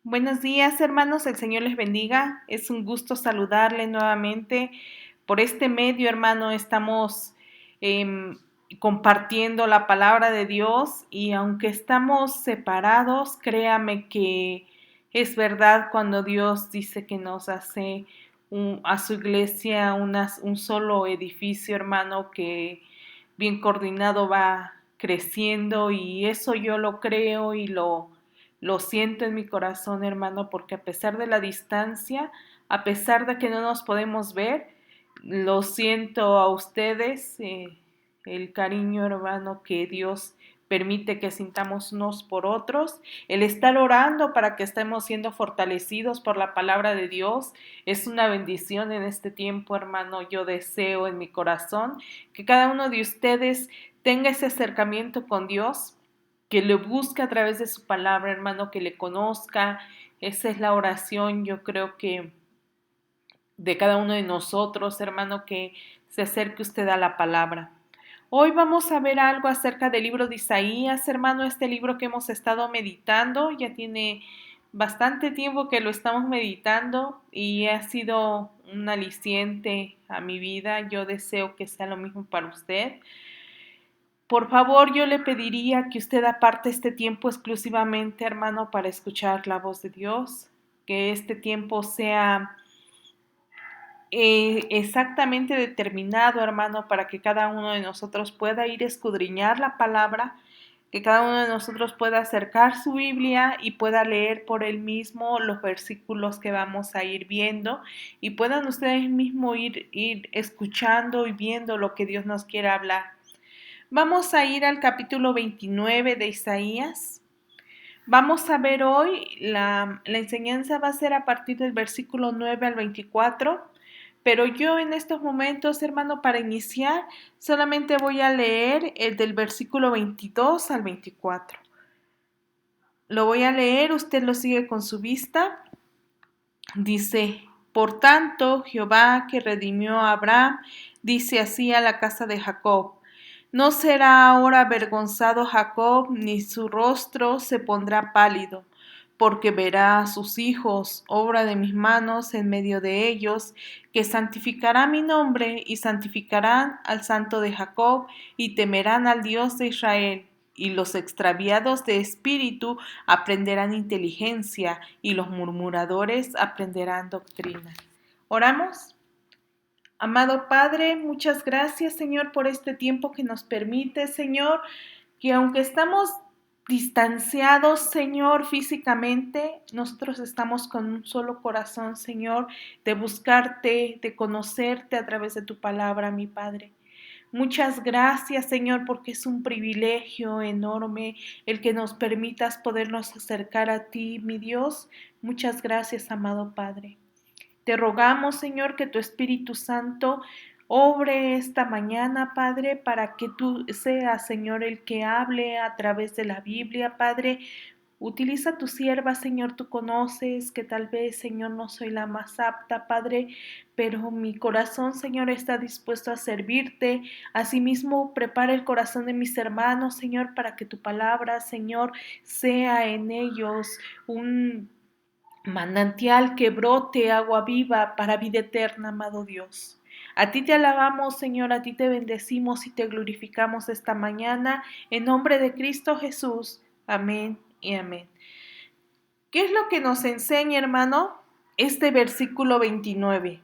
Buenos días, hermanos, el Señor les bendiga. Es un gusto saludarle nuevamente. Por este medio, hermano, estamos em, compartiendo la palabra de Dios y aunque estamos separados, créame que es verdad cuando Dios dice que nos hace a su iglesia un solo edificio, hermano, que bien coordinado va creciendo y eso yo lo creo y lo siento en mi corazón, hermano, porque a pesar de la distancia, a pesar de que no nos podemos ver, lo siento a ustedes, el cariño, hermano, que Dios permite que sintamos unos por otros, el estar orando para que estemos siendo fortalecidos por la palabra de Dios, es una bendición en este tiempo, hermano. Yo deseo en mi corazón que cada uno de ustedes tenga ese acercamiento con Dios, que le busque a través de su palabra, hermano, que le conozca. Esa es la oración, yo creo que de cada uno de nosotros, hermano, que se acerque usted a la palabra. Hoy vamos a ver algo acerca del libro de Isaías, hermano, este libro que hemos estado meditando, ya tiene bastante tiempo que lo estamos meditando y ha sido un aliciente a mi vida. Yo deseo que sea lo mismo para usted. Por favor, yo le pediría que usted aparte este tiempo exclusivamente, hermano, para escuchar la voz de Dios, que este tiempo sea exactamente determinado, hermano, para que cada uno de nosotros pueda ir a escudriñar la palabra, que cada uno de nosotros pueda acercar su Biblia y pueda leer por él mismo los versículos que vamos a ir viendo y puedan ustedes mismos ir escuchando y viendo lo que Dios nos quiere hablar. Vamos a ir al capítulo 29 de Isaías. Vamos a ver hoy, la enseñanza va a ser a partir del versículo 9 al 24, pero yo en estos momentos, hermano, para iniciar, solamente voy a leer el del versículo 22 al 24. Lo voy a leer, usted lo sigue con su vista. Dice, por tanto, Jehová que redimió a Abraham, dice así a la casa de Jacob, no será ahora avergonzado Jacob, ni su rostro se pondrá pálido, porque verá a sus hijos, obra de mis manos en medio de ellos, que santificará mi nombre y santificarán al santo de Jacob y temerán al Dios de Israel. Y los extraviados de espíritu aprenderán inteligencia y los murmuradores aprenderán doctrina. ¿Oramos? Amado Padre, muchas gracias, Señor, por este tiempo que nos permite, Señor, que aunque estamos distanciados, Señor, físicamente, nosotros estamos con un solo corazón, Señor, de buscarte, de conocerte a través de tu palabra, mi Padre. Muchas gracias, Señor, porque es un privilegio enorme el que nos permitas podernos acercar a ti, mi Dios. Muchas gracias, amado Padre. Te rogamos, Señor, que tu Espíritu Santo obre esta mañana, Padre, para que tú seas, Señor, el que hable a través de la Biblia, Padre. Utiliza tu sierva, Señor, tú conoces que tal vez, Señor, no soy la más apta, Padre, pero mi corazón, Señor, está dispuesto a servirte. Asimismo, prepara el corazón de mis hermanos, Señor, para que tu palabra, Señor, sea en ellos un manantial que brote agua viva para vida eterna, amado Dios. A ti te alabamos, Señor, a ti te bendecimos y te glorificamos esta mañana, en nombre de Cristo Jesús. Amén y amén. ¿Qué es lo que nos enseña, hermano? Este versículo 29.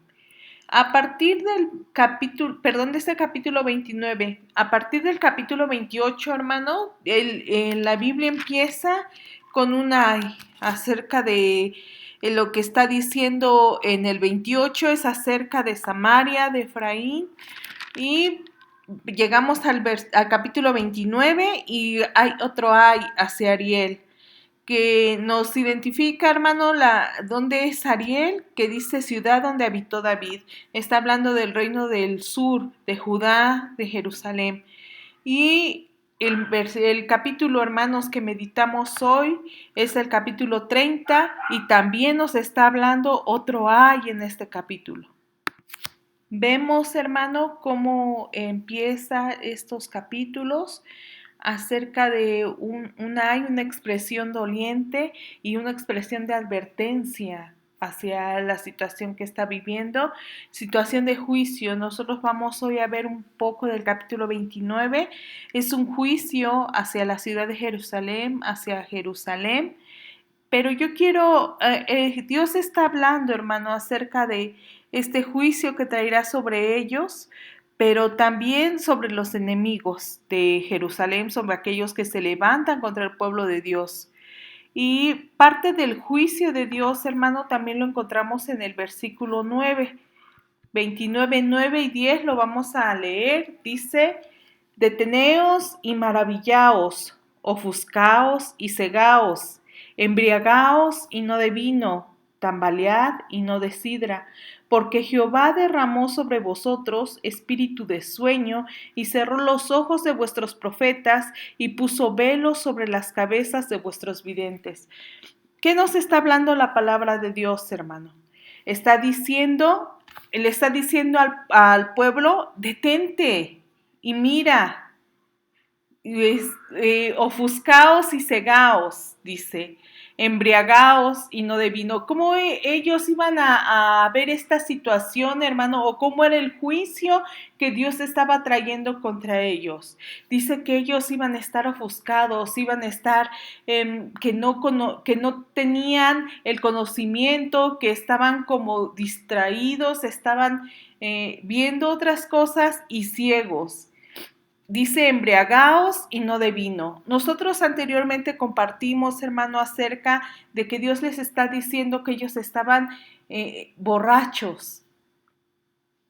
A partir del capítulo, perdón, de este capítulo 29, a partir del capítulo 28, hermano, la Biblia empieza con una acerca de lo que está diciendo en el 28, es acerca de Samaria, de Efraín, y llegamos al capítulo 29 y hay otro ay hacia Ariel que nos identifica, hermano, dónde es Ariel, que dice ciudad donde habitó David. Está hablando del reino del sur, de Judá, de Jerusalén. Y el capítulo, hermanos, que meditamos hoy es el capítulo 30 y también nos está hablando otro ay en este capítulo. Vemos, hermano, cómo empieza estos capítulos. acerca de hay una expresión doliente y una expresión de advertencia hacia la situación que está viviendo, situación de juicio. Nosotros vamos hoy a ver un poco del capítulo 29. Es un juicio hacia la ciudad de Jerusalén, hacia Jerusalén. Pero yo quiero, Dios está hablando, hermano, acerca de este juicio que traerá sobre ellos, pero también sobre los enemigos de Jerusalén, sobre aquellos que se levantan contra el pueblo de Dios. Y parte del juicio de Dios, hermano, también lo encontramos en el versículo 9, 29, 9 y 10 lo vamos a leer. Dice, deteneos y maravillaos, ofuscaos y cegaos, embriagaos y no de vino, tambalead y no de sidra, porque Jehová derramó sobre vosotros espíritu de sueño y cerró los ojos de vuestros profetas y puso velos sobre las cabezas de vuestros videntes. ¿Qué nos está hablando la palabra de Dios, hermano? Le está diciendo al pueblo, detente y mira, ofuscaos y cegaos, dice, embriagaos y no de vino. ¿Cómo ellos iban a ver esta situación, hermano? ¿O cómo era el juicio que Dios estaba trayendo contra ellos? Dice que ellos iban a estar ofuscados, iban a estar que no tenían el conocimiento, que estaban como distraídos, estaban viendo otras cosas y ciegos. Dice embriagaos y no de vino. Nosotros anteriormente compartimos, hermano, acerca de que Dios les está diciendo que ellos estaban borrachos.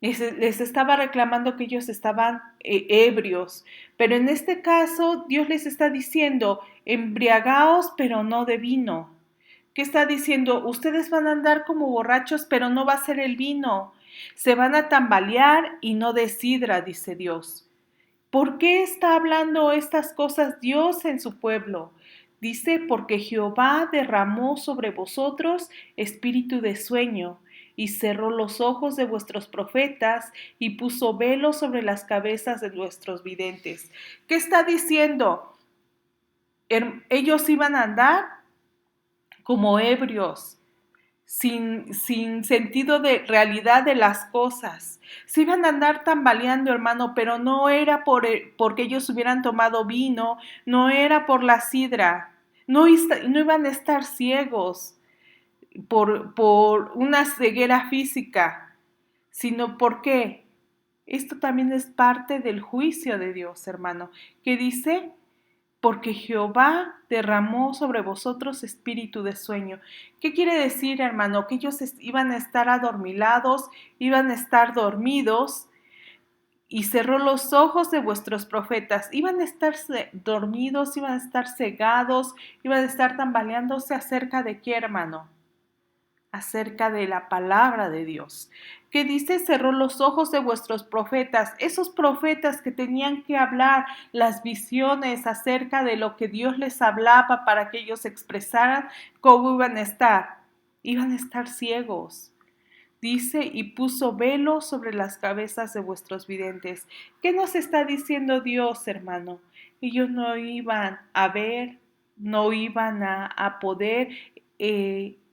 Les estaba reclamando que ellos estaban ebrios. Pero en este caso, Dios les está diciendo embriagaos, pero no de vino. ¿Qué está diciendo? Ustedes van a andar como borrachos, pero no va a ser el vino. Se van a tambalear y no de sidra, dice Dios. ¿Por qué está hablando estas cosas Dios en su pueblo? Dice, porque Jehová derramó sobre vosotros espíritu de sueño y cerró los ojos de vuestros profetas y puso velo sobre las cabezas de vuestros videntes. ¿Qué está diciendo? Ellos iban a andar como ebrios, sin sentido de realidad de las cosas. Se iban a andar tambaleando, hermano, pero no era porque ellos hubieran tomado vino, no era por la sidra, no iban a estar ciegos por una ceguera física, sino porque esto también es parte del juicio de Dios, hermano, que dice, porque Jehová derramó sobre vosotros espíritu de sueño. ¿Qué quiere decir, hermano? Que ellos iban a estar adormilados, iban a estar dormidos, y cerró los ojos de vuestros profetas. Iban a estar dormidos, iban a estar cegados, iban a estar tambaleándose acerca de qué, hermano? Acerca de la palabra de Dios, que dice, cerró los ojos de vuestros profetas, esos profetas que tenían que hablar las visiones acerca de lo que Dios les hablaba para que ellos expresaran cómo iban a estar ciegos. Dice, y puso velo sobre las cabezas de vuestros videntes. ¿Qué nos está diciendo Dios, hermano? Ellos no iban a ver, no iban a poder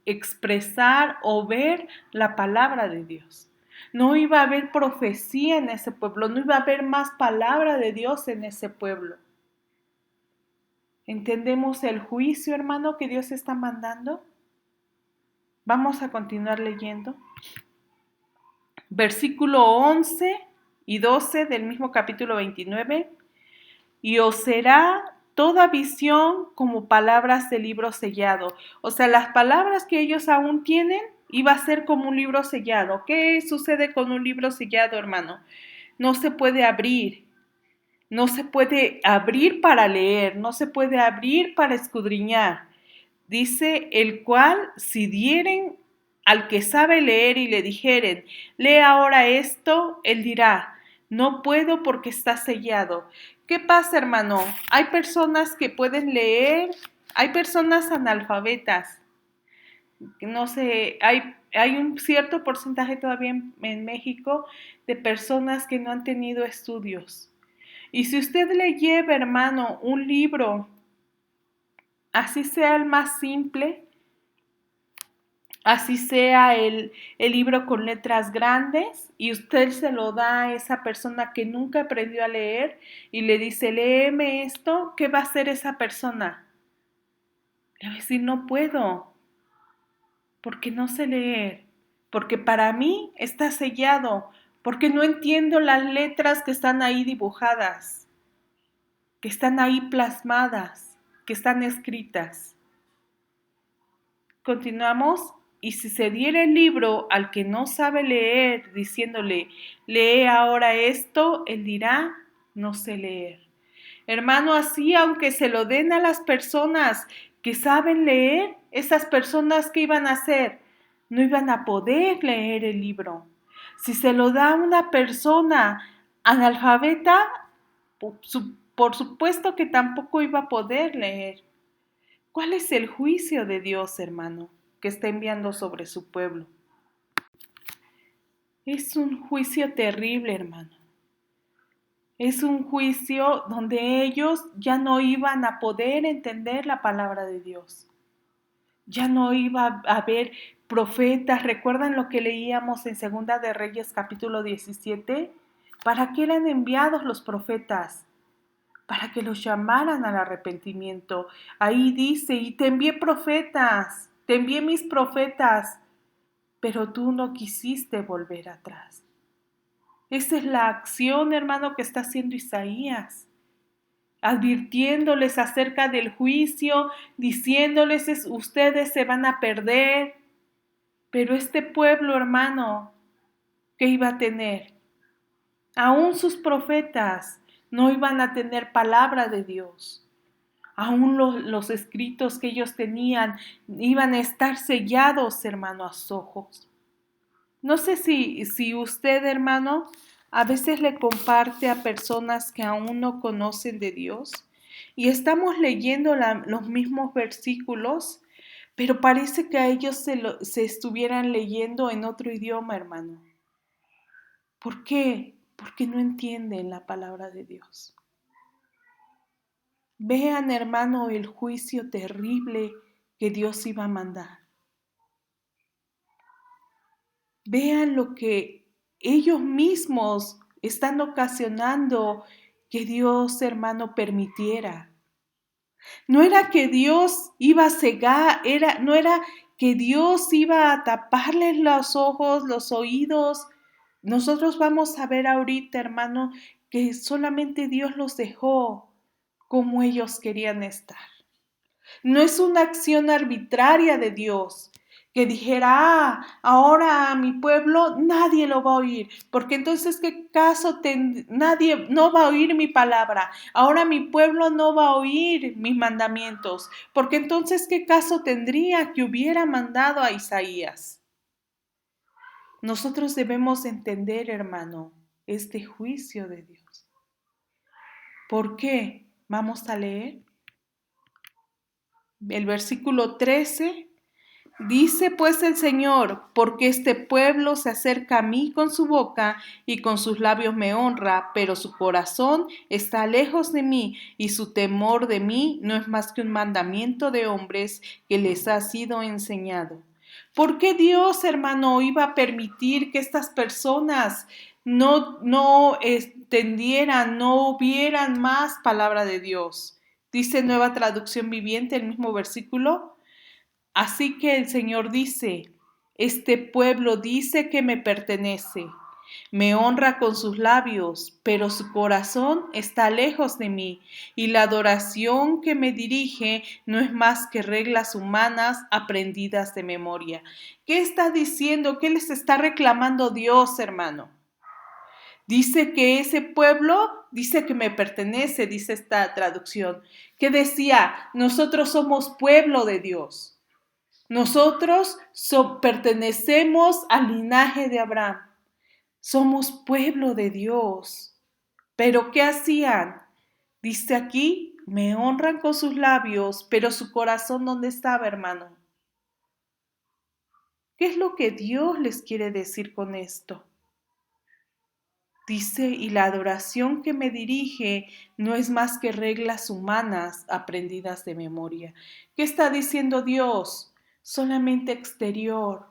expresar o ver la palabra de Dios. No iba a haber profecía en ese pueblo, no iba a haber más palabra de Dios en ese pueblo. ¿Entendemos el juicio, hermano, que Dios está mandando? Vamos a continuar leyendo. Versículo 11 y 12 del mismo capítulo 29. Y os será toda visión como palabras de libro sellado. O sea, las palabras que ellos aún tienen iba a ser como un libro sellado. ¿Qué sucede con un libro sellado, hermano? No se puede abrir. No se puede abrir para leer, no se puede abrir para escudriñar. Dice, el cual, si dieren al que sabe leer y le dijeren, lee ahora esto, él dirá, no puedo porque está sellado. ¿Qué pasa, hermano? Hay personas que pueden leer, hay personas analfabetas. No sé, hay un cierto porcentaje todavía en México de personas que no han tenido estudios. Y si usted le lleva, hermano, un libro, así sea el más simple, así sea el libro con letras grandes, y usted se lo da a esa persona que nunca aprendió a leer y le dice, léeme esto, ¿qué va a hacer esa persona? Le va a decir, no puedo, porque no sé leer, porque para mí está sellado, porque no entiendo las letras que están ahí dibujadas, que están ahí plasmadas, que están escritas. Continuamos. Y si se diera el libro al que no sabe leer, diciéndole, lee ahora esto, él dirá, no sé leer. Hermano, así aunque se lo den a las personas que saben leer, esas personas que iban a hacer, no iban a poder leer el libro. Si se lo da a una persona analfabeta, por supuesto que tampoco iba a poder leer. ¿Cuál es el juicio de Dios, hermano, que está enviando sobre su pueblo? Es un juicio terrible, hermano. Es un juicio donde ellos ya no iban a poder entender la palabra de Dios. Ya no iba a haber profetas. ¿Recuerdan lo que leíamos en Segunda de Reyes capítulo 17? ¿Para qué eran enviados los profetas? Para que los llamaran al arrepentimiento. Ahí dice, y te envié profetas, te envié mis profetas, pero tú no quisiste volver atrás. Esa es la acción, hermano, que está haciendo Isaías, advirtiéndoles acerca del juicio, diciéndoles, ustedes se van a perder, pero este pueblo, hermano, ¿qué iba a tener? Aún sus profetas no iban a tener palabra de Dios. Aún los escritos que ellos tenían iban a estar sellados, hermano, a sus ojos. No sé si usted, hermano, a veces le comparte a personas que aún no conocen de Dios y estamos leyendo los mismos versículos, pero parece que a ellos se estuvieran leyendo en otro idioma, hermano. ¿Por qué? Porque no entienden la palabra de Dios. Vean, hermano, el juicio terrible que Dios iba a mandar. Vean lo que ellos mismos están ocasionando que Dios, hermano, permitiera. No era que Dios iba a cegar, no era que Dios iba a taparles los ojos, los oídos. Nosotros vamos a ver ahorita, hermano, que solamente Dios los dejó como ellos querían estar. No es una acción arbitraria de Dios que dijera, ahora a mi pueblo nadie lo va a oír, porque entonces qué caso nadie no va a oír mi palabra, ahora mi pueblo no va a oír mis mandamientos, porque entonces qué caso tendría que hubiera mandado a Isaías. Nosotros debemos entender, hermano, este juicio de Dios. ¿Por qué? Vamos a leer el versículo 13. Dice pues el Señor, porque este pueblo se acerca a mí con su boca y con sus labios me honra, pero su corazón está lejos de mí y su temor de mí no es más que un mandamiento de hombres que les ha sido enseñado. ¿Por qué Dios, hermano, iba a permitir que estas personas no entendieran, no vieran más palabra de Dios? Dice Nueva Traducción Viviente, el mismo versículo. Así que el Señor dice, este pueblo dice que me pertenece, me honra con sus labios, pero su corazón está lejos de mí, y la adoración que me dirige no es más que reglas humanas aprendidas de memoria. ¿Qué está diciendo? ¿Qué les está reclamando Dios, hermano? Dice que ese pueblo dice que me pertenece, dice esta traducción, que decía, nosotros somos pueblo de Dios. Nosotros pertenecemos al linaje de Abraham. Somos pueblo de Dios. ¿Pero qué hacían? Dice aquí, me honran con sus labios, pero su corazón, ¿dónde estaba, hermano? ¿Qué es lo que Dios les quiere decir con esto? Dice, y la adoración que me dirige no es más que reglas humanas aprendidas de memoria. ¿Qué está diciendo Dios? Solamente exterior.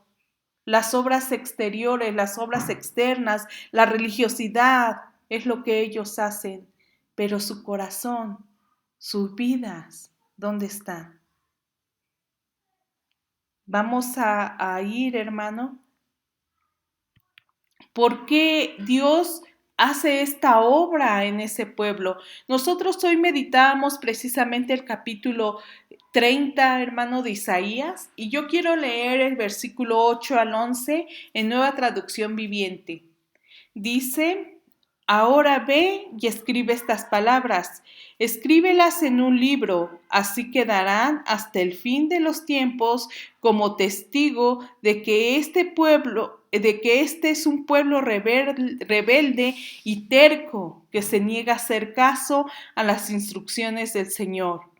Las obras exteriores, las obras externas, la religiosidad es lo que ellos hacen, pero su corazón, sus vidas, ¿dónde están? Vamos a ir, hermano. ¿Por qué Dios hace esta obra en ese pueblo? Nosotros hoy meditamos precisamente el capítulo 30, hermano, de Isaías, y yo quiero leer el versículo 8 al 11 en Nueva Traducción Viviente. Dice, ahora ve y escribe estas palabras, escríbelas en un libro, así quedarán hasta el fin de los tiempos como testigo de que este es un pueblo rebelde y terco que se niega a hacer caso a las instrucciones del Señor.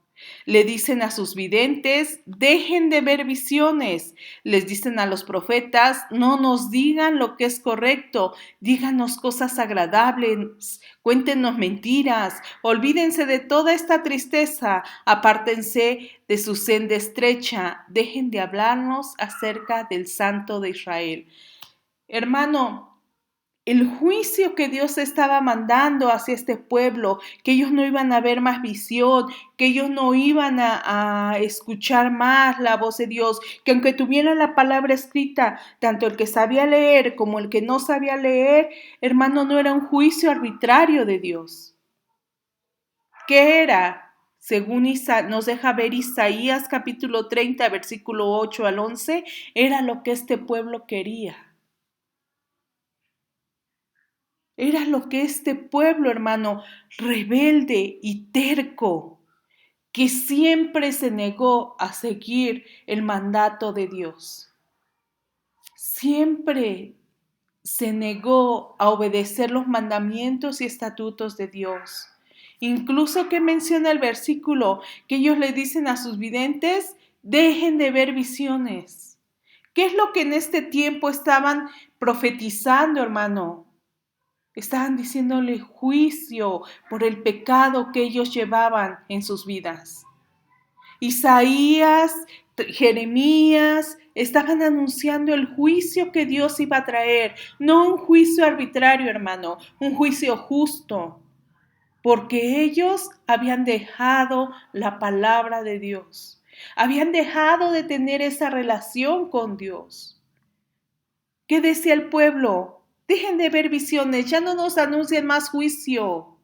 Le dicen a sus videntes, dejen de ver visiones. Les dicen a los profetas, no nos digan lo que es correcto, díganos cosas agradables, cuéntenos mentiras, olvídense de toda esta tristeza, apártense de su senda estrecha, dejen de hablarnos acerca del Santo de Israel. Hermano, el juicio que Dios estaba mandando hacia este pueblo, que ellos no iban a ver más visión, que ellos no iban a escuchar más la voz de Dios, que aunque tuvieran la palabra escrita, tanto el que sabía leer como el que no sabía leer, hermano, no era un juicio arbitrario de Dios. ¿Qué era? Según nos deja ver Isaías capítulo 30, versículo 8 al 11, era lo que este pueblo quería. Era lo que este pueblo, hermano, rebelde y terco, que siempre se negó a seguir el mandato de Dios. Siempre se negó a obedecer los mandamientos y estatutos de Dios. Incluso que menciona el versículo que ellos le dicen a sus videntes, dejen de ver visiones. ¿Qué es lo que en este tiempo estaban profetizando, hermano? Estaban diciéndole juicio por el pecado que ellos llevaban en sus vidas. Isaías, Jeremías estaban anunciando el juicio que Dios iba a traer, no un juicio arbitrario, hermano, un juicio justo, porque ellos habían dejado la palabra de Dios, habían dejado de tener esa relación con Dios. ¿Qué decía el pueblo? Dejen de ver visiones, ya no nos anuncien más juicio.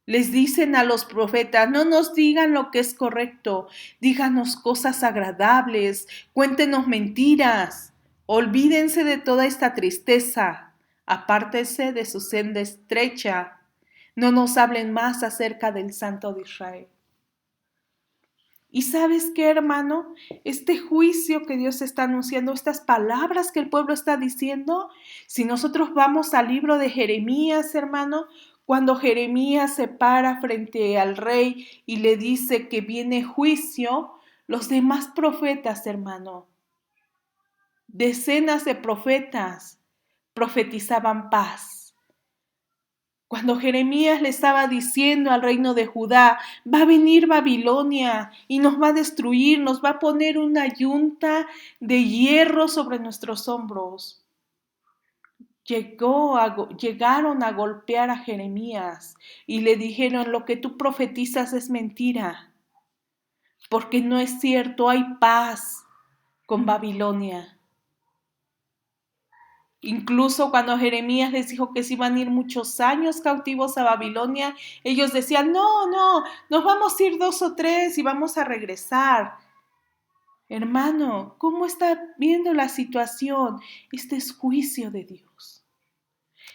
Les dicen a los profetas, no nos digan lo que es correcto, díganos cosas agradables, cuéntenos mentiras, olvídense de toda esta tristeza, apártense de su senda estrecha, no nos hablen más acerca del Santo de Israel. ¿Y sabes qué, hermano? Este juicio que Dios está anunciando, estas palabras que el pueblo está diciendo, si nosotros vamos al libro de Jeremías, hermano, cuando Jeremías se para frente al rey y le dice que viene juicio, los demás profetas, hermano, decenas de profetas profetizaban paz. Cuando Jeremías le estaba diciendo al reino de Judá, va a venir Babilonia y nos va a destruir, nos va a poner una yunta de hierro sobre nuestros hombros. Llegaron a golpear a Jeremías y le dijeron, lo que tú profetizas es mentira, porque no es cierto, hay paz con Babilonia. Incluso cuando Jeremías les dijo que se iban a ir muchos años cautivos a Babilonia, ellos decían, no, nos vamos a ir 2 o 3 y vamos a regresar. Hermano, ¿cómo está viendo la situación? Este es juicio de Dios.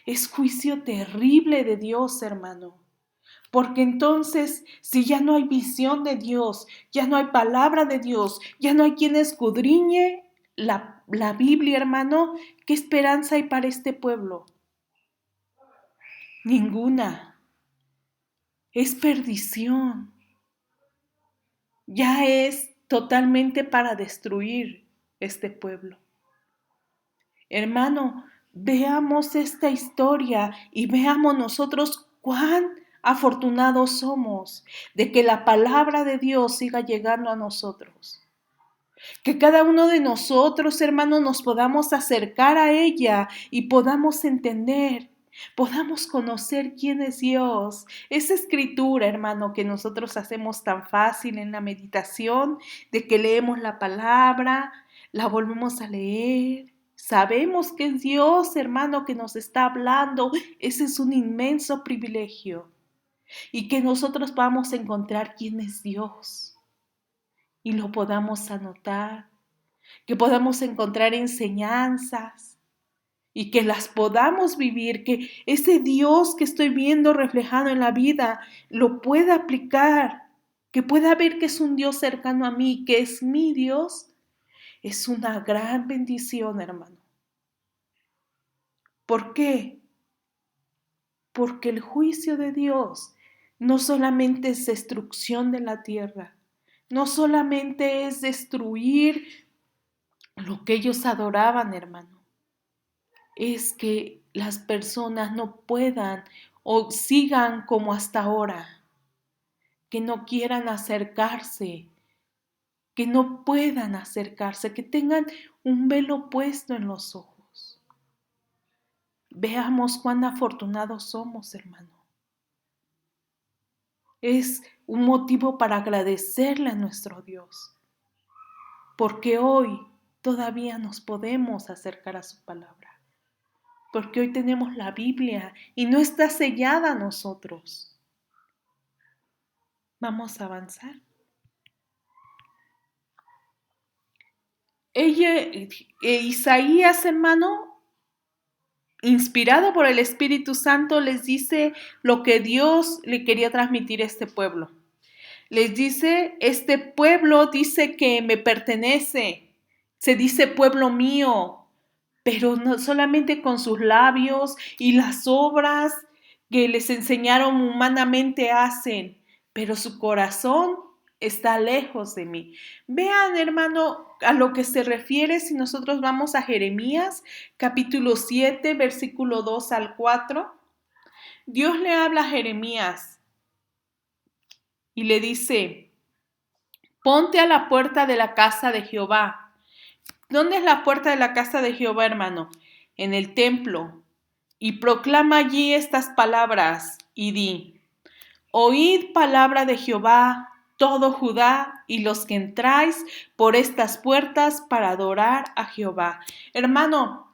Es juicio terrible de Dios, hermano. Porque entonces, si ya no hay visión de Dios, ya no hay palabra de Dios, ya no hay quien escudriñe la Biblia, hermano, ¿qué esperanza hay para este pueblo? Ninguna. Es perdición. Ya es totalmente para destruir este pueblo. Hermano, veamos esta historia y veamos nosotros cuán afortunados somos de que la palabra de Dios siga llegando a nosotros. Que cada uno de nosotros, hermanos, nos podamos acercar a ella y podamos entender, podamos conocer quién es Dios. Esa escritura, hermano, que nosotros hacemos tan fácil en la meditación, de que leemos la palabra, la volvemos a leer. Sabemos que es Dios, hermano, que nos está hablando. Ese es un inmenso privilegio. Y que nosotros podamos encontrar quién es Dios y lo podamos anotar, que podamos encontrar enseñanzas y que las podamos vivir, que ese Dios que estoy viendo reflejado en la vida lo pueda aplicar, que pueda ver que es un Dios cercano a mí, que es mi Dios, es una gran bendición, hermano. ¿Por qué? Porque el juicio de Dios no solamente es destrucción de la tierra, no solamente es destruir lo que ellos adoraban, hermano, es que las personas no puedan o sigan como hasta ahora, que no quieran acercarse, que no puedan acercarse, que tengan un velo puesto en los ojos. Veamos cuán afortunados somos, hermano. Es un motivo para agradecerle a nuestro Dios, porque hoy todavía nos podemos acercar a su palabra, porque hoy tenemos la Biblia y no está sellada a nosotros. Vamos a avanzar. Isaías, hermano, inspirado por el Espíritu Santo, les dice lo que Dios le quería transmitir a este pueblo. Les dice, este pueblo dice que me pertenece, se dice pueblo mío, pero no solamente con sus labios y las obras que les enseñaron humanamente hacen, pero su corazón está lejos de mí. Vean, hermano, a lo que se refiere si nosotros vamos a Jeremías, capítulo 7, versículo 2 al 4. Dios le habla a Jeremías y le dice, ponte a la puerta de la casa de Jehová. ¿Dónde es la puerta de la casa de Jehová, hermano? En el templo. Y proclama allí estas palabras y di, oíd palabra de Jehová, todo Judá y los que entráis por estas puertas para adorar a Jehová. Hermano,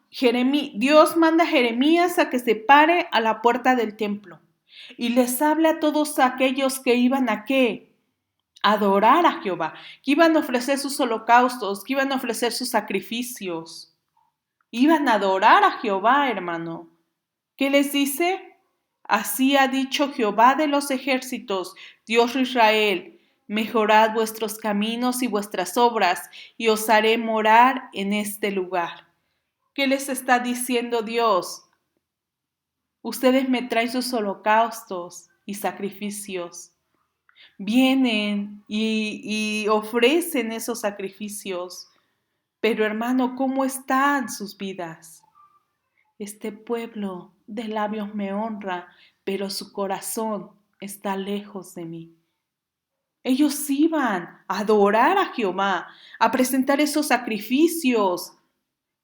Dios manda a Jeremías a que se pare a la puerta del templo y les hable a todos aquellos que iban a ¿qué? Adorar a Jehová, que iban a ofrecer sus holocaustos, que iban a ofrecer sus sacrificios. Iban a adorar a Jehová, hermano. ¿Qué les dice? Así ha dicho Jehová de los ejércitos, Dios de Israel, mejorad vuestros caminos y vuestras obras, y os haré morar en este lugar. ¿Qué les está diciendo Dios? Ustedes me traen sus holocaustos y sacrificios. Vienen y ofrecen esos sacrificios. Pero hermano, ¿cómo están sus vidas? Este pueblo de labios me honra, pero su corazón está lejos de mí. Ellos iban a adorar a Jehová, a presentar esos sacrificios,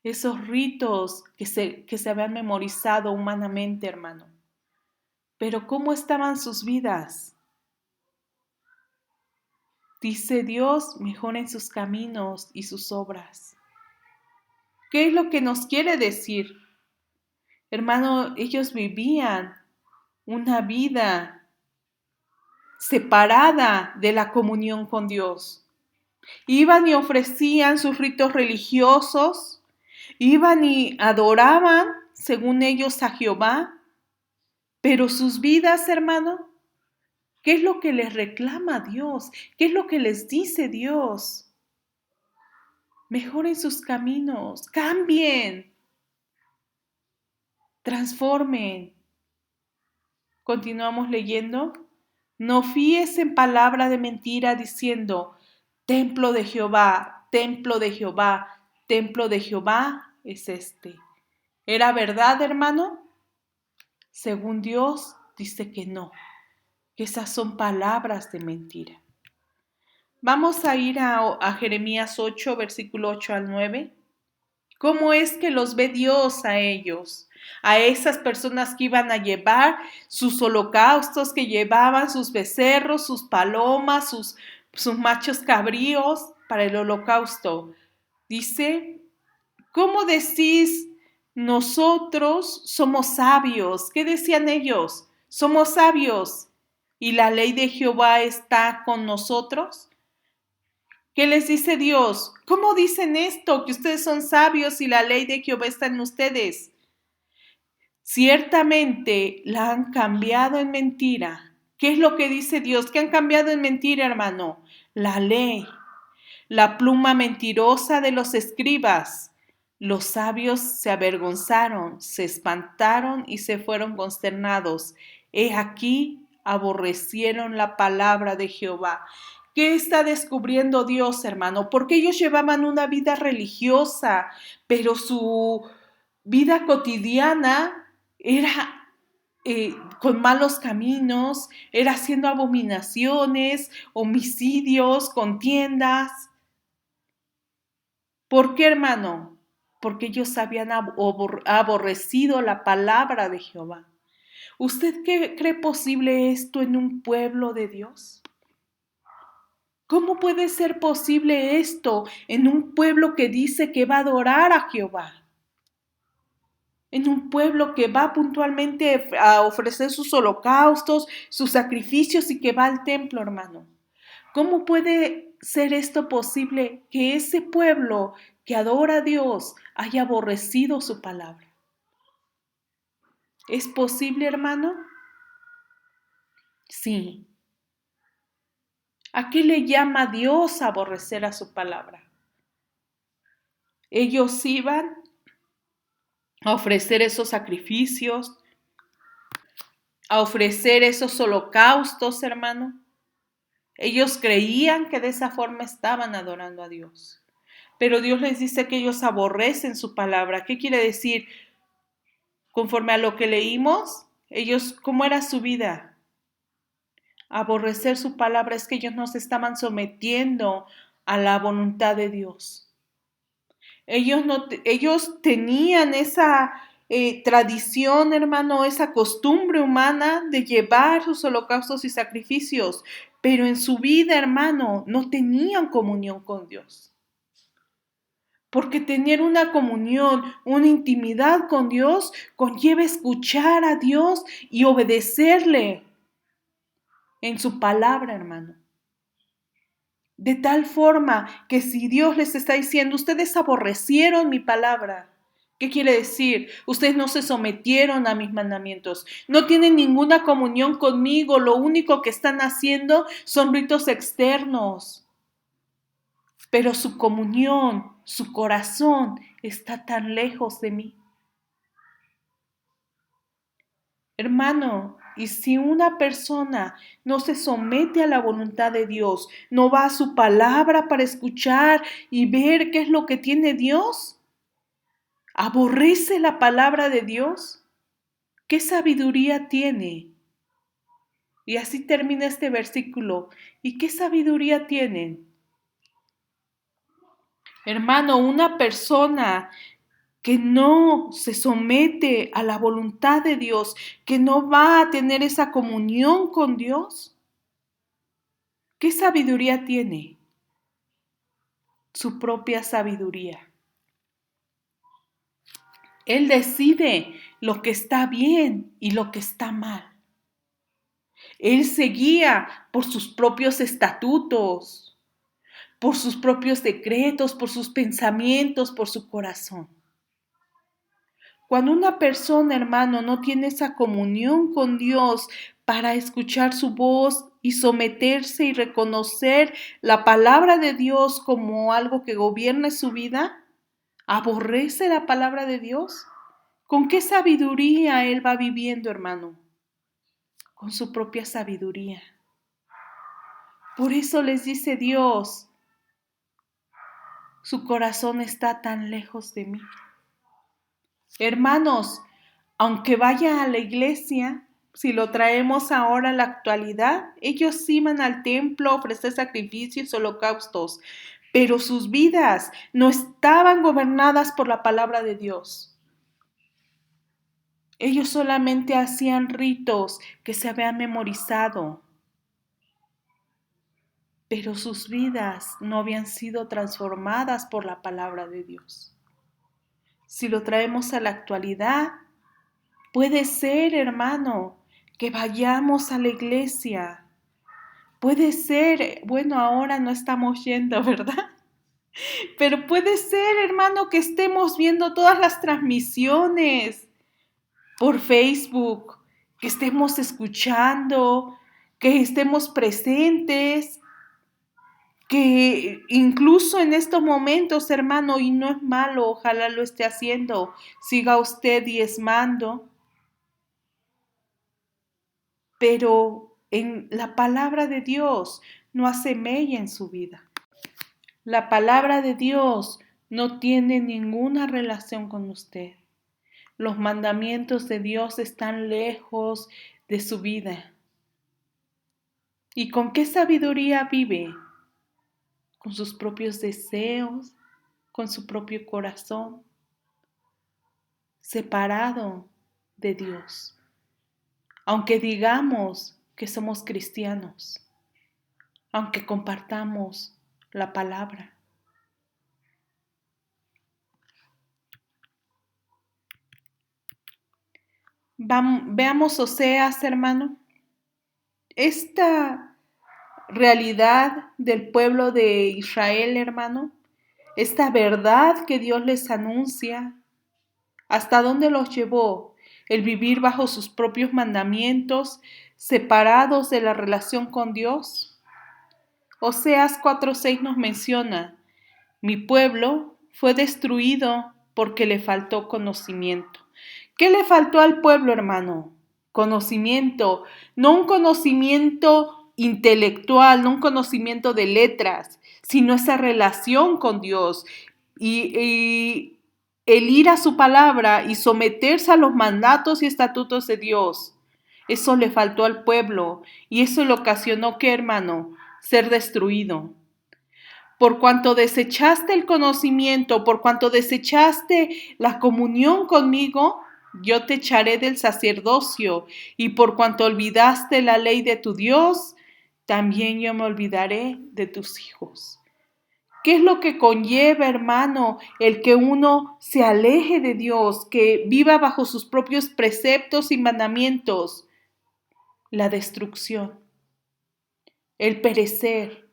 esos ritos que se habían memorizado humanamente, hermano. Pero ¿cómo estaban sus vidas? Dice Dios, mejoren sus caminos y sus obras. ¿Qué es lo que nos quiere decir? Hermano, ellos vivían una vida separada de la comunión con Dios. Iban y ofrecían sus ritos religiosos, iban y adoraban, según ellos, a Jehová, pero sus vidas, hermano, ¿qué es lo que les reclama Dios? ¿Qué es lo que les dice Dios? Mejoren sus caminos, cambien, transformen. Continuamos leyendo. No fíes en palabra de mentira diciendo, templo de Jehová, templo de Jehová, templo de Jehová es este. ¿Era verdad, hermano? Según Dios, dice que no, que esas son palabras de mentira. Vamos a ir a Jeremías 8, versículo 8 al 9. ¿Cómo es que los ve Dios a ellos? A esas personas que iban a llevar sus holocaustos, que llevaban sus becerros, sus palomas, sus machos cabríos para el holocausto. Dice, ¿cómo decís nosotros somos sabios? ¿Qué decían ellos? Somos sabios. ¿Y la ley de Jehová está con nosotros? ¿Qué les dice Dios? ¿Cómo dicen esto? Que ustedes son sabios y la ley de Jehová está en ustedes. Ciertamente la han cambiado en mentira. ¿Qué es lo que dice Dios? ¿Qué han cambiado en mentira, hermano? La ley, la pluma mentirosa de los escribas. Los sabios se avergonzaron, se espantaron y se fueron consternados. He aquí, aborrecieron la palabra de Jehová. ¿Qué está descubriendo Dios, hermano? Porque ellos llevaban una vida religiosa, pero su vida cotidiana era con malos caminos, era haciendo abominaciones, homicidios, contiendas. ¿Por qué, hermano? Porque ellos habían aborrecido la palabra de Jehová. ¿Usted qué cree posible esto en un pueblo de Dios? ¿Cómo puede ser posible esto en un pueblo que dice que va a adorar a Jehová? En un pueblo que va puntualmente a ofrecer sus holocaustos, sus sacrificios y que va al templo, hermano. ¿Cómo puede ser esto posible que ese pueblo que adora a Dios haya aborrecido su palabra? ¿Es posible, hermano? Sí. ¿A qué le llama Dios aborrecer a su palabra? Ellos iban a ofrecer esos sacrificios, a ofrecer esos holocaustos, hermano. Ellos creían que de esa forma estaban adorando a Dios. Pero Dios les dice que ellos aborrecen su palabra. ¿Qué quiere decir? Conforme a lo que leímos, ellos, ¿cómo era su vida? Aborrecer su palabra es que ellos no se estaban sometiendo a la voluntad de Dios. Ellos tenían esa tradición, hermano, esa costumbre humana de llevar sus holocaustos y sacrificios, pero en su vida, hermano, no tenían comunión con Dios. Porque tener una comunión, una intimidad con Dios, conlleva escuchar a Dios y obedecerle en su palabra, hermano. De tal forma que si Dios les está diciendo, ustedes aborrecieron mi palabra, ¿qué quiere decir? Ustedes no se sometieron a mis mandamientos, no tienen ninguna comunión conmigo, lo único que están haciendo son ritos externos. Pero su comunión, su corazón está tan lejos de mí. Hermano, y si una persona no se somete a la voluntad de Dios, no va a su palabra para escuchar y ver qué es lo que tiene Dios, aborrece la palabra de Dios, ¿qué sabiduría tiene? Y así termina este versículo. ¿Y qué sabiduría tienen? Hermano, una persona que no se somete a la voluntad de Dios, que no va a tener esa comunión con Dios, ¿qué sabiduría tiene? Su propia sabiduría. Él decide lo que está bien y lo que está mal. Él se guía por sus propios estatutos, por sus propios decretos, por sus pensamientos, por su corazón. Cuando una persona, hermano, no tiene esa comunión con Dios para escuchar su voz y someterse y reconocer la palabra de Dios como algo que gobierne su vida, aborrece la palabra de Dios. ¿Con qué sabiduría él va viviendo, hermano? Con su propia sabiduría. Por eso les dice Dios, su corazón está tan lejos de mí. Hermanos, aunque vaya a la iglesia, si lo traemos ahora a la actualidad, ellos iban al templo a ofrecer sacrificios, holocaustos, pero sus vidas no estaban gobernadas por la palabra de Dios. Ellos solamente hacían ritos que se habían memorizado, pero sus vidas no habían sido transformadas por la palabra de Dios. Si lo traemos a la actualidad, puede ser, hermano, que vayamos a la iglesia. Puede ser, bueno, ahora no estamos yendo, ¿verdad? Pero puede ser, hermano, que estemos viendo todas las transmisiones por Facebook, que estemos escuchando, que estemos presentes, que incluso en estos momentos, hermano, y no es malo, ojalá lo esté haciendo, siga usted diezmando, pero en la palabra de Dios no hace mella en su vida. La palabra de Dios no tiene ninguna relación con usted. Los mandamientos de Dios están lejos de su vida. ¿Y con qué sabiduría vive? Con sus propios deseos, con su propio corazón, separado de Dios. Aunque digamos que somos cristianos, aunque compartamos la palabra. Veamos Oseas, hermano. Esta realidad del pueblo de Israel, hermano, esta verdad que Dios les anuncia, ¿hasta dónde los llevó? El vivir bajo sus propios mandamientos, separados de la relación con Dios. Oseas 4:6 nos menciona, mi pueblo fue destruido porque le faltó conocimiento. ¿Qué le faltó al pueblo, hermano? Conocimiento, no un conocimiento intelectual, no un conocimiento de letras, sino esa relación con Dios y el ir a su palabra y someterse a los mandatos y estatutos de Dios. Eso le faltó al pueblo y eso le ocasionó, ¿qué, hermano? Ser destruido. Por cuanto desechaste el conocimiento, por cuanto desechaste la comunión conmigo, yo te echaré del sacerdocio, y por cuanto olvidaste la ley de tu Dios, también yo me olvidaré de tus hijos. ¿Qué es lo que conlleva, hermano, el que uno se aleje de Dios, que viva bajo sus propios preceptos y mandamientos? La destrucción, el perecer.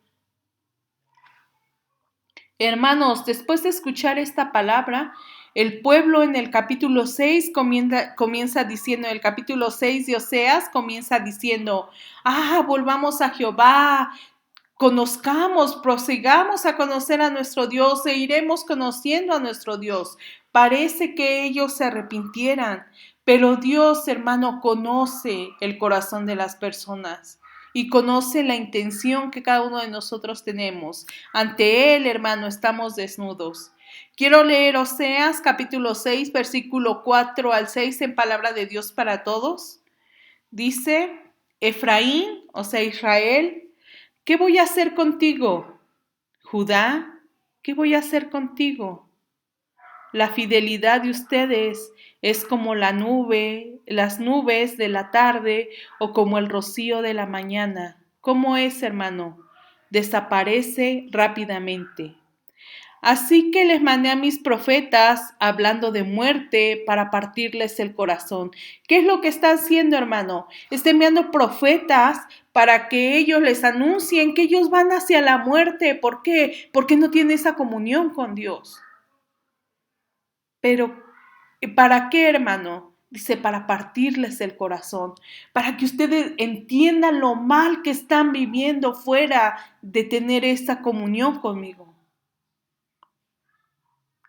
Hermanos, después de escuchar esta palabra, el pueblo en el capítulo 6 comienza diciendo, el capítulo 6 de Oseas comienza diciendo, volvamos a Jehová, conozcamos, prosigamos a conocer a nuestro Dios e iremos conociendo a nuestro Dios. Parece que ellos se arrepintieran, pero Dios, hermano, conoce el corazón de las personas y conoce la intención que cada uno de nosotros tenemos. Ante Él, hermano, estamos desnudos. Quiero leer Oseas capítulo 6, versículo 4 al 6 en palabra de Dios para todos. Dice, Efraín, o sea, Israel, ¿qué voy a hacer contigo? Judá, ¿qué voy a hacer contigo? La fidelidad de ustedes es como la nube, las nubes de la tarde o como el rocío de la mañana. ¿Cómo es, hermano? Desaparece rápidamente. Así que les mandé a mis profetas hablando de muerte para partirles el corazón. ¿Qué es lo que está haciendo, hermano? Está enviando profetas para que ellos les anuncien que ellos van hacia la muerte. ¿Por qué? Porque no tienen esa comunión con Dios. Pero, ¿para qué, hermano? Dice, para partirles el corazón, para que ustedes entiendan lo mal que están viviendo fuera de tener esa comunión conmigo.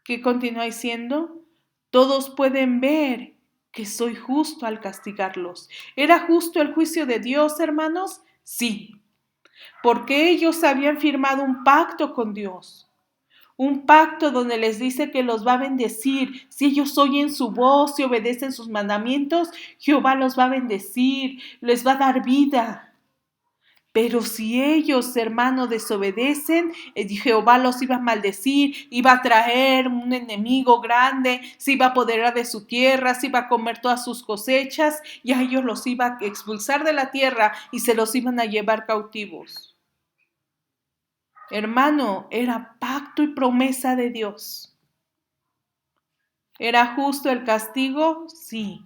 ¿Qué continúa diciendo? Todos pueden ver que soy justo al castigarlos. ¿Era justo el juicio de Dios, hermanos? Sí, porque ellos habían firmado un pacto con Dios. Un pacto donde les dice que los va a bendecir. Si ellos oyen su voz y obedecen sus mandamientos, Jehová los va a bendecir, les va a dar vida. Pero si ellos, hermanos, desobedecen, Jehová los iba a maldecir, iba a traer un enemigo grande, se iba a apoderar de su tierra, se iba a comer todas sus cosechas y a ellos los iba a expulsar de la tierra y se los iban a llevar cautivos. Hermano, era pacto y promesa de Dios. ¿Era justo el castigo? Sí.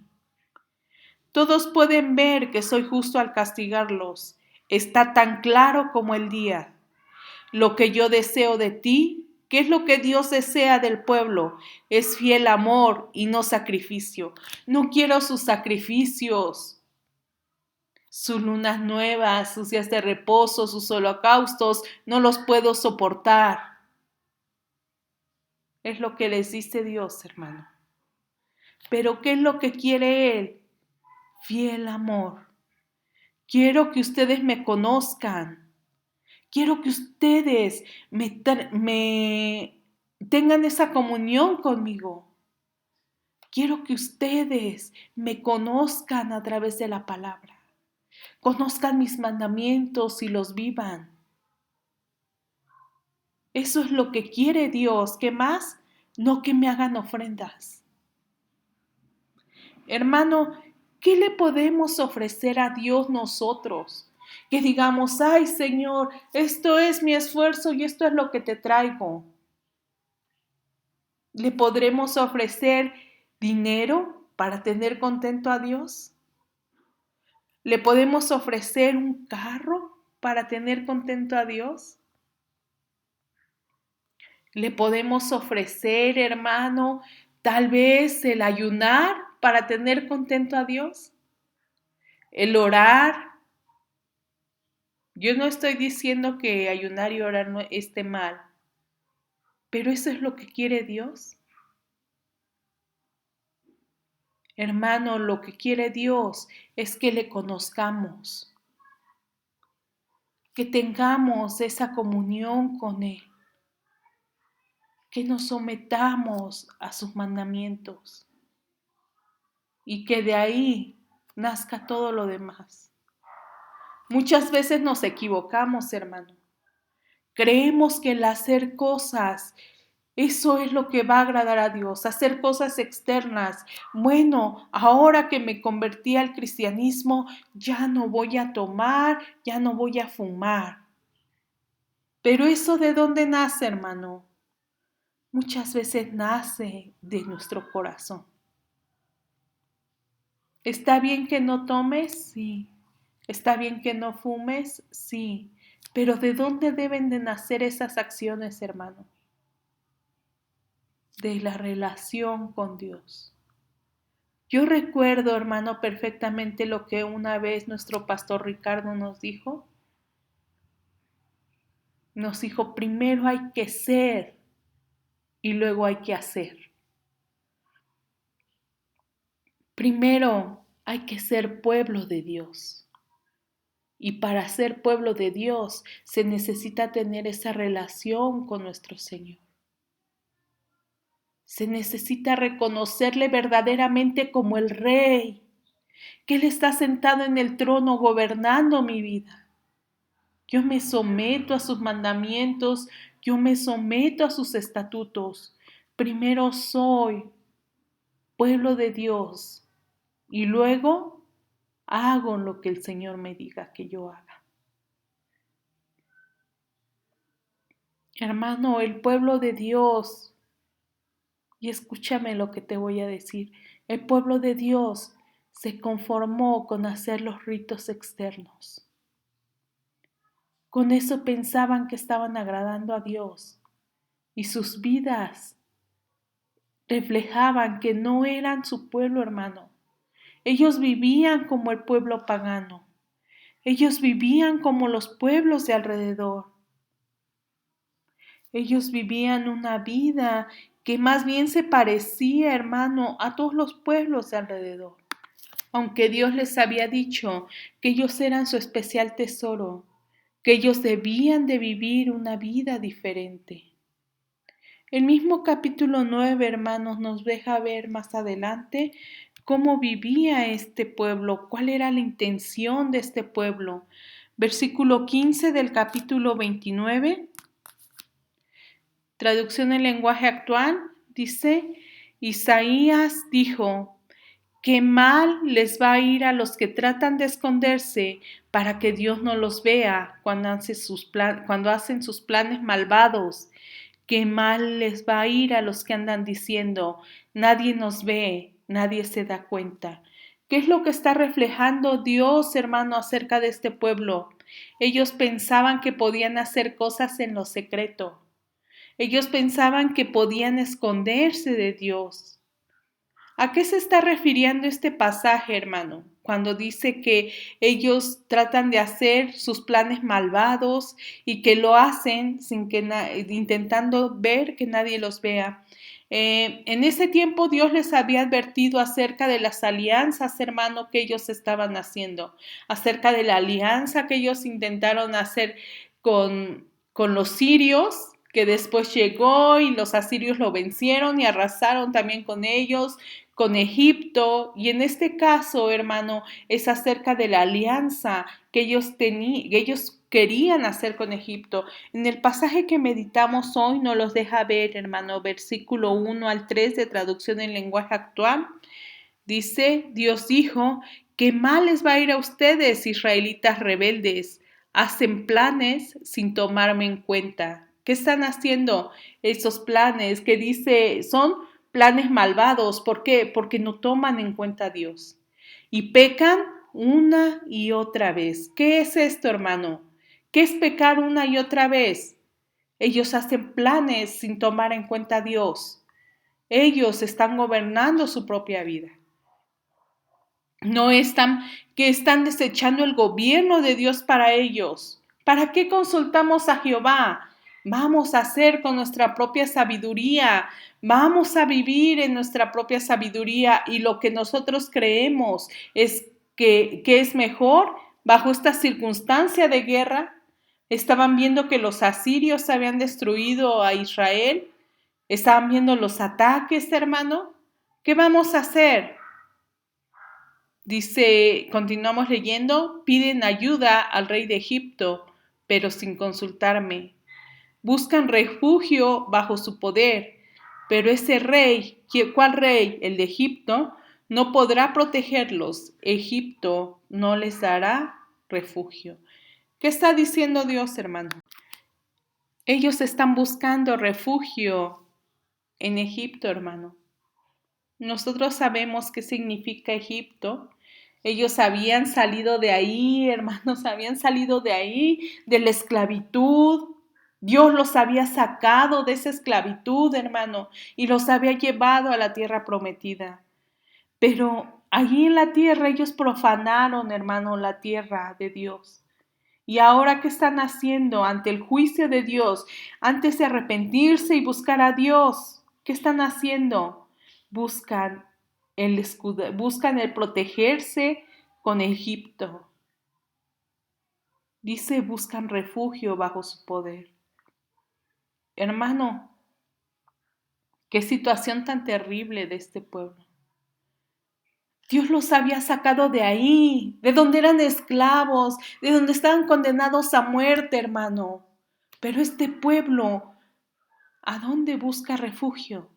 Todos pueden ver que soy justo al castigarlos. Está tan claro como el día. Lo que yo deseo de ti, ¿qué es lo que Dios desea del pueblo? Es fiel amor y no sacrificio. No quiero sus sacrificios, sus lunas nuevas, sus días de reposo, sus holocaustos, no los puedo soportar. Es lo que les dice Dios, hermano. Pero ¿qué es lo que quiere Él? Fiel amor. Quiero que ustedes me conozcan. Quiero que ustedes me tengan esa comunión conmigo. Quiero que ustedes me conozcan a través de la palabra. Conozcan mis mandamientos y los vivan. Eso es lo que quiere Dios. ¿Qué más? No que me hagan ofrendas. Hermano, ¿qué le podemos ofrecer a Dios nosotros? Que digamos, ay Señor, esto es mi esfuerzo y esto es lo que te traigo. ¿Le podremos ofrecer dinero para tener contento a Dios? ¿Le podemos ofrecer un carro para tener contento a Dios? ¿Le podemos ofrecer, hermano, tal vez el ayunar para tener contento a Dios? El orar. Yo no estoy diciendo que ayunar y orar no esté mal, pero eso es lo que quiere Dios. Hermano, lo que quiere Dios es que le conozcamos, que tengamos esa comunión con Él, que nos sometamos a sus mandamientos y que de ahí nazca todo lo demás. Muchas veces nos equivocamos, hermano. Creemos que el hacer cosas, eso es lo que va a agradar a Dios, hacer cosas externas. Bueno, ahora que me convertí al cristianismo, ya no voy a tomar, ya no voy a fumar. Pero eso ¿de dónde nace, hermano? Muchas veces nace de nuestro corazón. ¿Está bien que no tomes? Sí. ¿Está bien que no fumes? Sí. Pero ¿de dónde deben de nacer esas acciones, hermano? De la relación con Dios. Yo recuerdo, hermano, perfectamente lo que una vez nuestro pastor Ricardo nos dijo. Nos dijo, primero hay que ser y luego hay que hacer. Primero hay que ser pueblo de Dios. Y para ser pueblo de Dios se necesita tener esa relación con nuestro Señor. Se necesita reconocerle verdaderamente como el Rey, que Él está sentado en el trono gobernando mi vida. Yo me someto a sus mandamientos, yo me someto a sus estatutos. Primero soy pueblo de Dios y luego hago lo que el Señor me diga que yo haga. Hermano, el pueblo de Dios, y escúchame lo que te voy a decir, el pueblo de Dios se conformó con hacer los ritos externos. Con eso pensaban que estaban agradando a Dios y sus vidas reflejaban que no eran su pueblo, hermano. Ellos vivían como el pueblo pagano. Ellos vivían como los pueblos de alrededor. Ellos vivían una vida que más bien se parecía, hermano, a todos los pueblos de alrededor. Aunque Dios les había dicho que ellos eran su especial tesoro, que ellos debían de vivir una vida diferente. El mismo capítulo 9, hermanos, nos deja ver más adelante cómo vivía este pueblo, cuál era la intención de este pueblo. Versículo 15 del capítulo 29, traducción en lenguaje actual, dice, Isaías dijo, qué mal les va a ir a los que tratan de esconderse para que Dios no los vea cuando hacen sus planes malvados. Qué mal les va a ir a los que andan diciendo, nadie nos ve, nadie se da cuenta. ¿Qué es lo que está reflejando Dios, hermano, acerca de este pueblo? Ellos pensaban que podían hacer cosas en lo secreto. Ellos pensaban que podían esconderse de Dios. ¿A qué se está refiriendo este pasaje, hermano? Cuando dice que ellos tratan de hacer sus planes malvados y que lo hacen sin que intentando ver que nadie los vea. En ese tiempo Dios les había advertido acerca de las alianzas, hermano, que ellos estaban haciendo, acerca de la alianza que ellos intentaron hacer con los sirios, que después llegó y los asirios lo vencieron y arrasaron también con ellos, con Egipto, y en este caso, hermano, es acerca de la alianza que ellos querían hacer con Egipto. En el pasaje que meditamos hoy nos los deja ver, hermano, versículo 1 al 3 de traducción en lenguaje actual. Dice, Dios dijo, qué mal les va a ir a ustedes, israelitas rebeldes. Hacen planes sin tomarme en cuenta. ¿Qué están haciendo esos planes que dice son planes malvados? ¿Por qué? Porque no toman en cuenta a Dios. Y pecan una y otra vez. ¿Qué es esto, hermano? ¿Qué es pecar una y otra vez? Ellos hacen planes sin tomar en cuenta a Dios. Ellos están gobernando su propia vida. No están, que están desechando el gobierno de Dios para ellos. ¿Para qué consultamos a Jehová? Vamos a hacer con nuestra propia sabiduría, vamos a vivir en nuestra propia sabiduría y lo que nosotros creemos es que es mejor bajo esta circunstancia de guerra. Estaban viendo que los asirios habían destruido a Israel, estaban viendo los ataques, hermano. ¿Qué vamos a hacer? Dice, continuamos leyendo, piden ayuda al rey de Egipto, pero sin consultarme. Buscan refugio bajo su poder, pero ese rey, ¿cuál rey? El de Egipto, no podrá protegerlos. Egipto no les dará refugio. ¿Qué está diciendo Dios, hermano? Ellos están buscando refugio en Egipto, hermano. Nosotros sabemos qué significa Egipto. Ellos habían salido de ahí, hermanos, habían salido de ahí, de la esclavitud. Dios los había sacado de esa esclavitud, hermano, y los había llevado a la tierra prometida. Pero allí en la tierra ellos profanaron, hermano, la tierra de Dios. ¿Y ahora qué están haciendo ante el juicio de Dios? Antes de arrepentirse y buscar a Dios, ¿qué están haciendo? Buscan buscan el protegerse con Egipto. Dice, buscan refugio bajo su poder. Hermano, qué situación tan terrible de este pueblo. Dios los había sacado de ahí, de donde eran esclavos, de donde estaban condenados a muerte, hermano. Pero este pueblo, ¿a dónde busca refugio?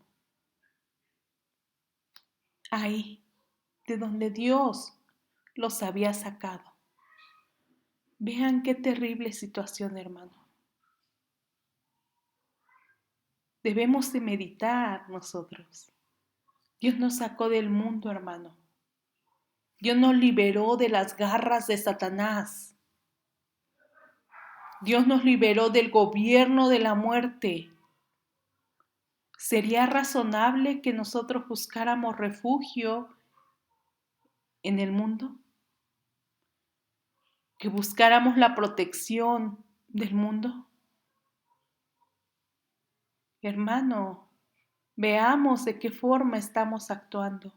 Ahí, de donde Dios los había sacado. Vean qué terrible situación, hermano. Debemos de meditar nosotros. Dios nos sacó del mundo, hermano. Dios nos liberó de las garras de Satanás. Dios nos liberó del gobierno de la muerte. ¿Sería razonable que nosotros buscáramos refugio en el mundo? ¿Que buscáramos la protección del mundo? Hermano, veamos de qué forma estamos actuando,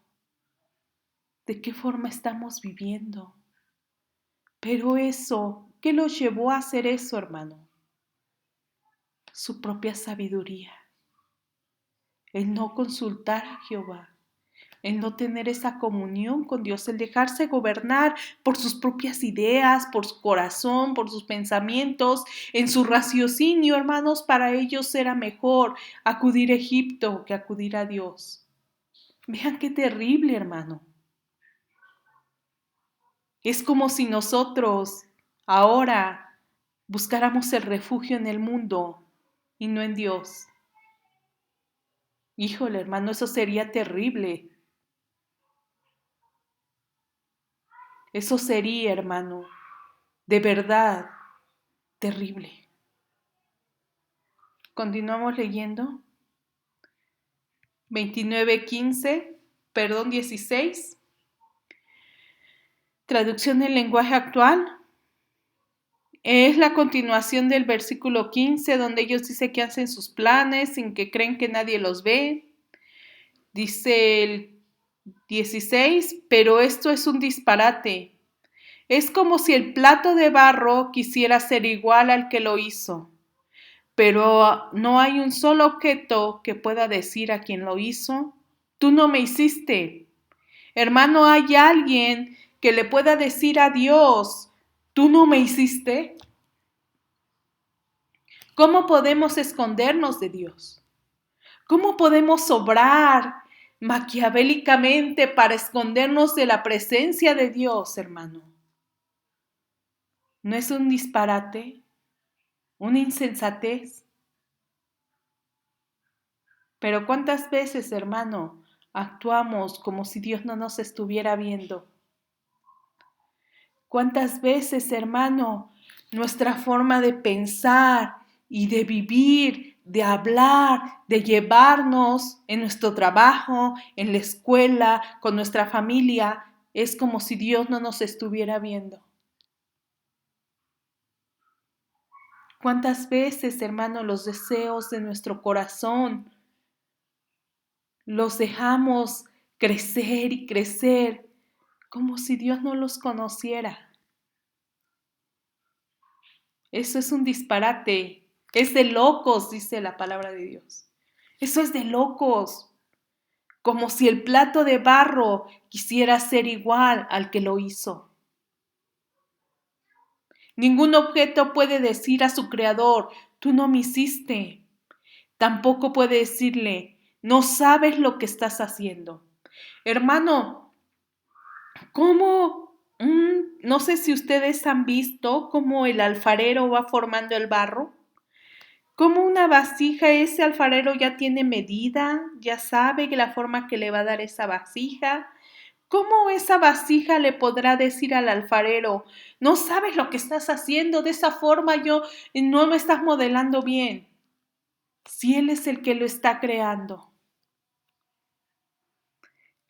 de qué forma estamos viviendo. Pero eso, ¿qué los llevó a hacer eso, hermano? Su propia sabiduría. el no consultar a Jehová, el no tener esa comunión con Dios, el dejarse gobernar por sus propias ideas, por su corazón, por sus pensamientos, en su raciocinio, hermanos, para ellos era mejor acudir a Egipto que acudir a Dios. Vean qué terrible, hermano. Es como si nosotros ahora buscáramos el refugio en el mundo y no en Dios. Híjole, hermano, eso sería terrible. Eso sería, hermano, de verdad terrible. Continuamos leyendo. 16. Traducción en lenguaje actual. Es la continuación del versículo 15, donde ellos dicen que hacen sus planes sin que creen que nadie los ve. Dice el 16, pero esto es un disparate. Es como si el plato de barro quisiera ser igual al que lo hizo, pero no hay un solo objeto que pueda decir a quien lo hizo, tú no me hiciste. Hermano, ¿hay alguien que le pueda decir a Dios, tú no me hiciste? ¿Cómo podemos escondernos de Dios? ¿Cómo podemos obrar maquiavélicamente para escondernos de la presencia de Dios, hermano? ¿No es un disparate? ¿Una insensatez? Pero ¿cuántas veces, hermano, actuamos como si Dios no nos estuviera viendo? ¿Cuántas veces, hermano, nuestra forma de pensar y de vivir, de hablar, de llevarnos en nuestro trabajo, en la escuela, con nuestra familia, es como si Dios no nos estuviera viendo? ¿Cuántas veces, hermano, los deseos de nuestro corazón los dejamos crecer y crecer como si Dios no los conociera? Eso es un disparate. Es de locos, dice la palabra de Dios. Eso es de locos. Como si el plato de barro quisiera ser igual al que lo hizo. Ningún objeto puede decir a su creador, tú no me hiciste. Tampoco puede decirle, no sabes lo que estás haciendo. Hermano, ¿cómo? No sé si ustedes han visto cómo el alfarero va formando el barro. Como una vasija, ese alfarero ya tiene medida, ya sabe la forma que le va a dar esa vasija. ¿Cómo esa vasija le podrá decir al alfarero, no sabes lo que estás haciendo, de esa forma no me estás modelando bien? Si él es el que lo está creando.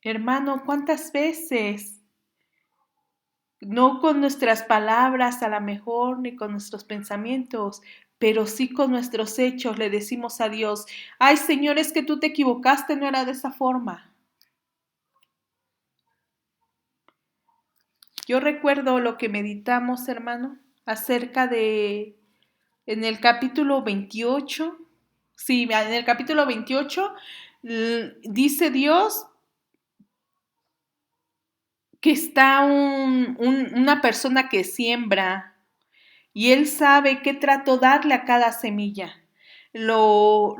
Hermano, ¿cuántas veces, no con nuestras palabras a lo mejor, ni con nuestros pensamientos, pero sí con nuestros hechos le decimos a Dios, ay Señor, es que tú te equivocaste, no era de esa forma? Yo recuerdo lo que meditamos, hermano, acerca de, en el capítulo 28, sí, en el capítulo 28 dice Dios que está una persona que siembra y él sabe qué trato darle a cada semilla. Lo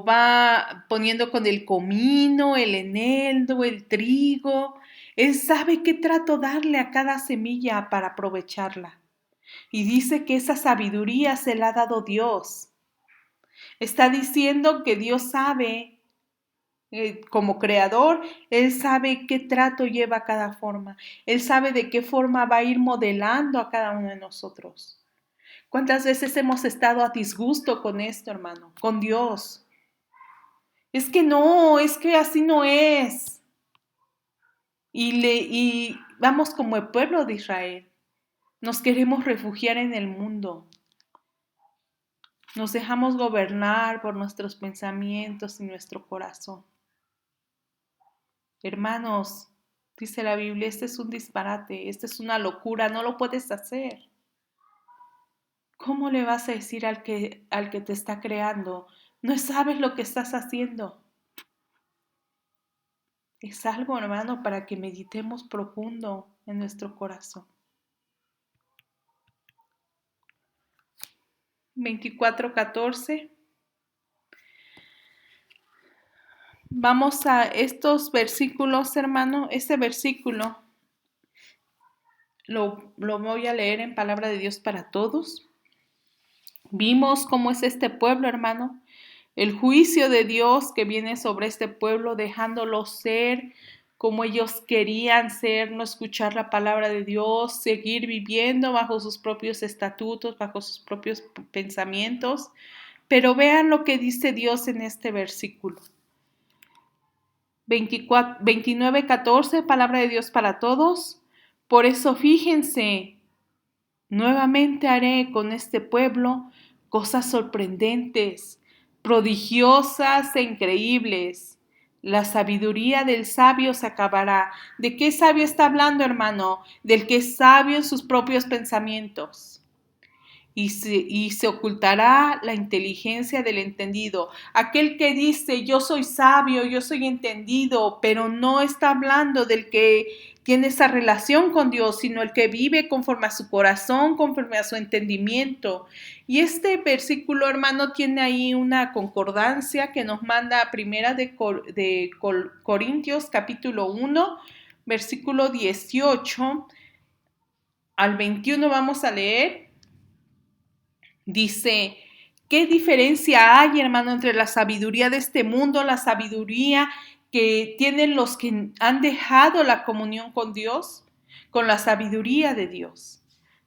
va poniendo con el comino, el eneldo, el trigo. Él sabe qué trato darle a cada semilla para aprovecharla. Y dice que esa sabiduría se la ha dado Dios. Está diciendo que Dios sabe, como creador, Él sabe qué trato lleva a cada forma. Él sabe de qué forma va a ir modelando a cada uno de nosotros. ¿Cuántas veces hemos estado a disgusto con esto, hermano? Con Dios. Es que no, es que así no es. Y vamos como el pueblo de Israel. Nos queremos refugiar en el mundo. Nos dejamos gobernar por nuestros pensamientos y nuestro corazón. Hermanos, dice la Biblia, este es un disparate, esta es una locura, no lo puedes hacer. ¿Cómo le vas a decir al que te está creando, no sabes lo que estás haciendo? Es algo, hermano, para que meditemos profundo en nuestro corazón. 24:14. Vamos a estos versículos, hermano. Este versículo lo voy a leer en palabra de Dios para todos. Vimos cómo es este pueblo, hermano. El juicio de Dios que viene sobre este pueblo, dejándolo ser como ellos querían ser, no escuchar la palabra de Dios, seguir viviendo bajo sus propios estatutos, bajo sus propios pensamientos. Pero vean lo que dice Dios en este versículo. 29:14, palabra de Dios para todos. Por eso fíjense, nuevamente haré con este pueblo cosas sorprendentes, prodigiosas e increíbles. La sabiduría del sabio se acabará. ¿De qué sabio está hablando, hermano? Del que es sabio en sus propios pensamientos. Y se ocultará la inteligencia del entendido. Aquel que dice, yo soy sabio, yo soy entendido, pero no está hablando del que tiene esa relación con Dios, sino el que vive conforme a su corazón, conforme a su entendimiento. Y este versículo, hermano, tiene ahí una concordancia que nos manda a primera de Corintios, capítulo 1, versículo 18 al 21 vamos a leer. Dice, ¿qué diferencia hay, hermano, entre la sabiduría de este mundo, la sabiduría que tienen los que han dejado la comunión con Dios, con la sabiduría de Dios?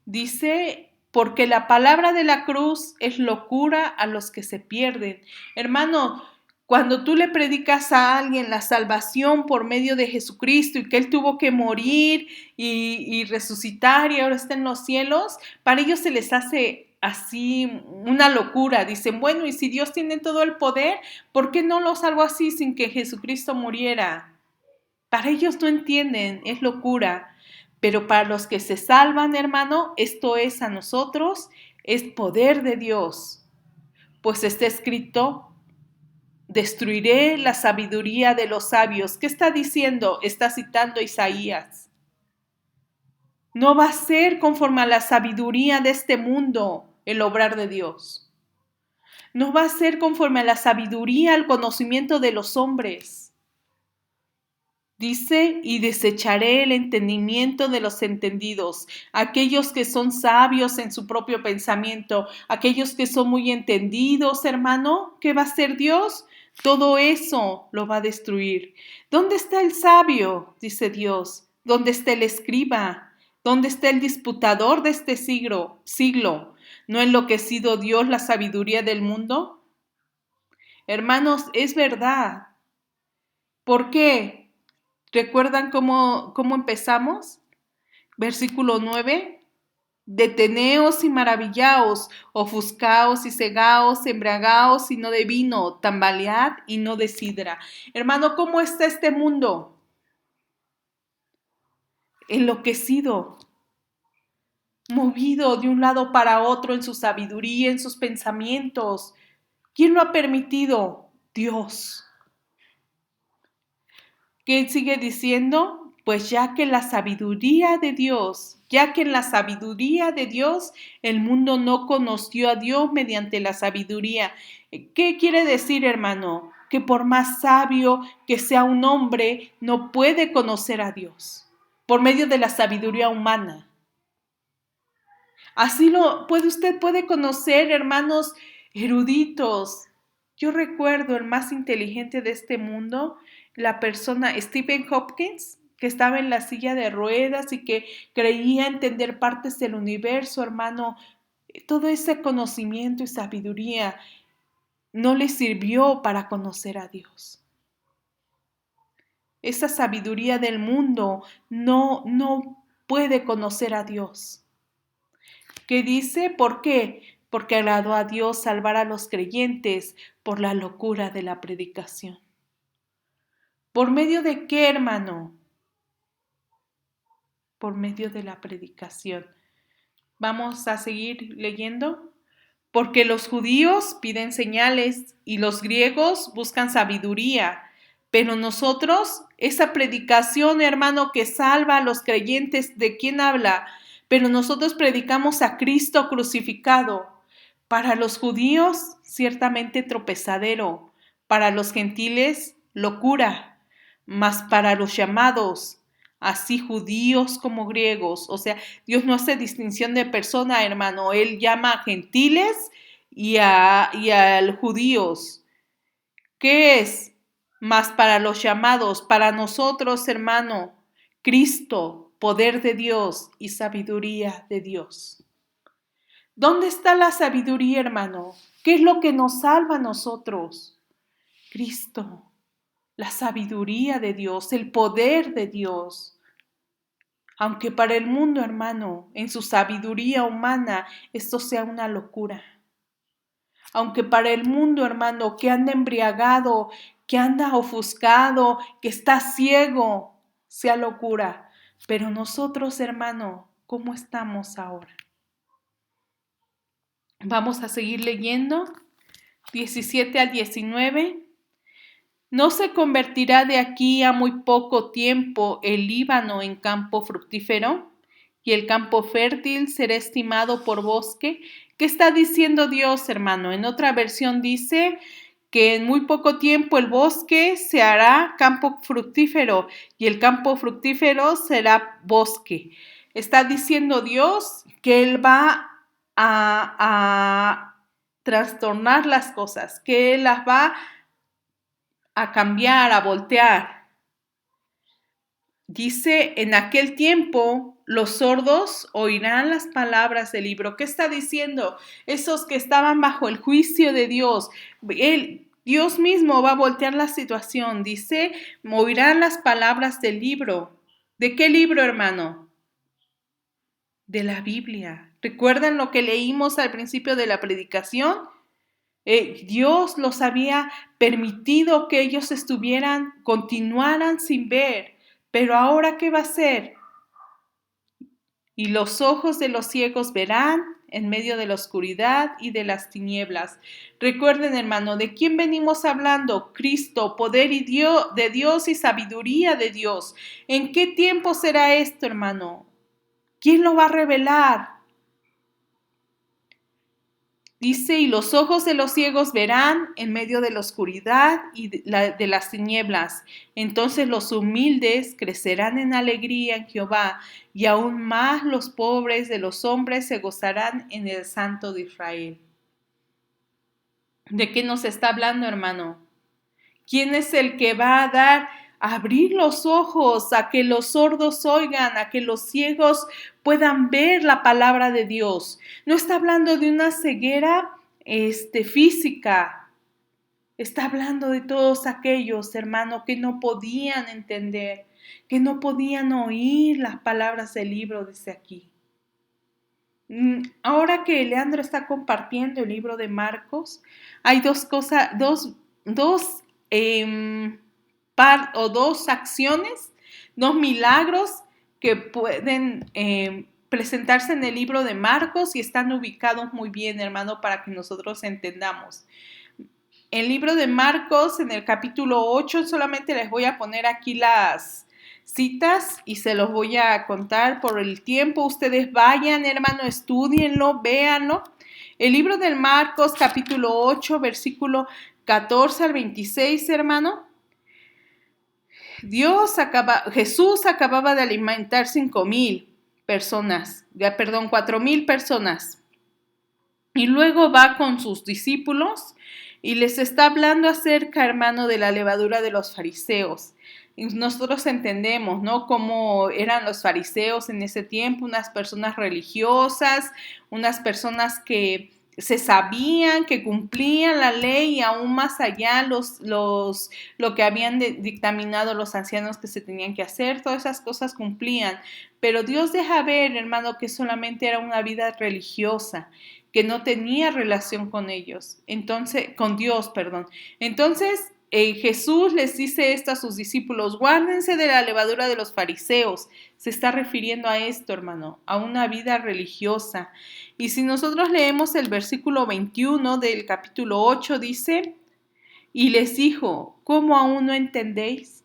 Dice, porque la palabra de la cruz es locura a los que se pierden. Hermano, cuando tú le predicas a alguien la salvación por medio de Jesucristo y que Él tuvo que morir y resucitar y ahora está en los cielos, para ellos se les hace así una locura. Dicen, bueno, y si Dios tiene todo el poder, ¿por qué no lo salvó así sin que Jesucristo muriera? Para ellos no entienden, es locura. Pero para los que se salvan, hermano, esto es a nosotros, es poder de Dios. Pues está escrito, destruiré la sabiduría de los sabios. ¿Qué está diciendo? Está citando a Isaías. No va a ser conforme a la sabiduría de este mundo el obrar de Dios. No va a ser conforme a la sabiduría, al conocimiento de los hombres. Dice, y desecharé el entendimiento de los entendidos, aquellos que son sabios en su propio pensamiento, aquellos que son muy entendidos, hermano. ¿Qué va a hacer Dios? Todo eso lo va a destruir. ¿Dónde está el sabio? Dice Dios. ¿Dónde está el escriba? ¿Dónde está el disputador de este siglo? ¿No ha enloquecido Dios la sabiduría del mundo? Hermanos, es verdad. ¿Por qué? ¿Recuerdan cómo empezamos? Versículo 9. Deteneos y maravillaos, ofuscaos y cegaos, embriagaos y no de vino, tambalead y no de sidra. Hermano, ¿cómo está este mundo? Enloquecido, movido de un lado para otro en su sabiduría, en sus pensamientos. ¿Quién lo ha permitido? Dios. ¿Qué sigue diciendo? Pues ya que en la sabiduría de Dios el mundo no conoció a Dios mediante la sabiduría. ¿Qué quiere decir, hermano? Que por más sabio que sea un hombre, no puede conocer a Dios por medio de la sabiduría humana. Así usted puede conocer, hermanos eruditos. Yo recuerdo el más inteligente de este mundo, la persona Stephen Hopkins, que estaba en la silla de ruedas y que creía entender partes del universo, hermano. Todo ese conocimiento y sabiduría no le sirvió para conocer a Dios. Esa sabiduría del mundo no puede conocer a Dios. ¿Qué dice? ¿Por qué? Porque agradó a Dios salvar a los creyentes por la locura de la predicación. ¿Por medio de qué, hermano? Por medio de la predicación. Vamos a seguir leyendo. Porque los judíos piden señales y los griegos buscan sabiduría, Pero nosotros, esa predicación, hermano, que salva a los creyentes, ¿de quién habla? Pero nosotros predicamos a Cristo crucificado. Para los judíos, ciertamente tropezadero. Para los gentiles, locura. Mas para los llamados, así judíos como griegos, o sea, Dios no hace distinción de persona, hermano. Él llama a gentiles y a los judíos. ¿Qué es? Mas para los llamados, para nosotros, hermano, Cristo, poder de Dios y sabiduría de Dios. ¿Dónde está la sabiduría, hermano? ¿Qué es lo que nos salva a nosotros? Cristo, la sabiduría de Dios, el poder de Dios. Aunque para el mundo, hermano, en su sabiduría humana, esto sea una locura. Aunque para el mundo, hermano, que anda embriagado, que anda ofuscado, que está ciego, sea locura. Pero nosotros, hermano, ¿cómo estamos ahora? Vamos a seguir leyendo, 17 al 19. ¿No se convertirá de aquí a muy poco tiempo el Líbano en campo fructífero? ¿Y el campo fértil será estimado por bosque? ¿Qué está diciendo Dios, hermano? En otra versión dice que en muy poco tiempo el bosque se hará campo fructífero y el campo fructífero será bosque. Está diciendo Dios que Él va a trastornar las cosas, que Él las va a cambiar, a voltear. Dice, en aquel tiempo los sordos oirán las palabras del libro. ¿Qué está diciendo? Esos que estaban bajo el juicio de Dios. Dios mismo va a voltear la situación. Dice, oirán las palabras del libro. ¿De qué libro, hermano? De la Biblia. ¿Recuerdan lo que leímos al principio de la predicación? Dios los había permitido que ellos continuaran sin ver. Pero ahora, ¿qué va a hacer? Y los ojos de los ciegos verán en medio de la oscuridad y de las tinieblas. Recuerden, hermano, ¿de quién venimos hablando? Cristo, poder de Dios y sabiduría de Dios. ¿En qué tiempo será esto, hermano? ¿Quién lo va a revelar? Dice, y los ojos de los ciegos verán en medio de la oscuridad y de las tinieblas. Entonces los humildes crecerán en alegría en Jehová, y aún más los pobres de los hombres se gozarán en el Santo de Israel. ¿De qué nos está hablando, hermano? ¿Quién es el que va a abrir los ojos, a que los sordos oigan, a que los ciegos puedan ver la palabra de Dios? No está hablando de una ceguera física. Está hablando de todos aquellos, hermano, que no podían entender, que no podían oír las palabras del libro desde aquí. Ahora que Leandro está compartiendo el libro de Marcos, hay dos acciones, dos milagros que pueden presentarse en el libro de Marcos y están ubicados muy bien, hermano, para que nosotros entendamos. El libro de Marcos, en el capítulo 8, solamente les voy a poner aquí las citas y se los voy a contar por el tiempo. Ustedes vayan, hermano, estudienlo, véanlo. El libro de Marcos, capítulo 8, versículo 14 al 26, hermano. Jesús acababa de alimentar 4,000 personas. Y luego va con sus discípulos y les está hablando acerca, hermano, de la levadura de los fariseos. Y nosotros entendemos, ¿no?, cómo eran los fariseos en ese tiempo, unas personas religiosas, unas personas que se sabían, que cumplían la ley y aún más allá lo que habían dictaminado los ancianos que se tenían que hacer, todas esas cosas cumplían. Pero Dios deja ver, hermano, que solamente era una vida religiosa, que no tenía relación con ellos, con Dios. Entonces, Jesús les dice esto a sus discípulos: guárdense de la levadura de los fariseos. Se está refiriendo a esto, hermano, a una vida religiosa. Y si nosotros leemos el versículo 21 del capítulo 8, dice: y les dijo, ¿cómo aún no entendéis?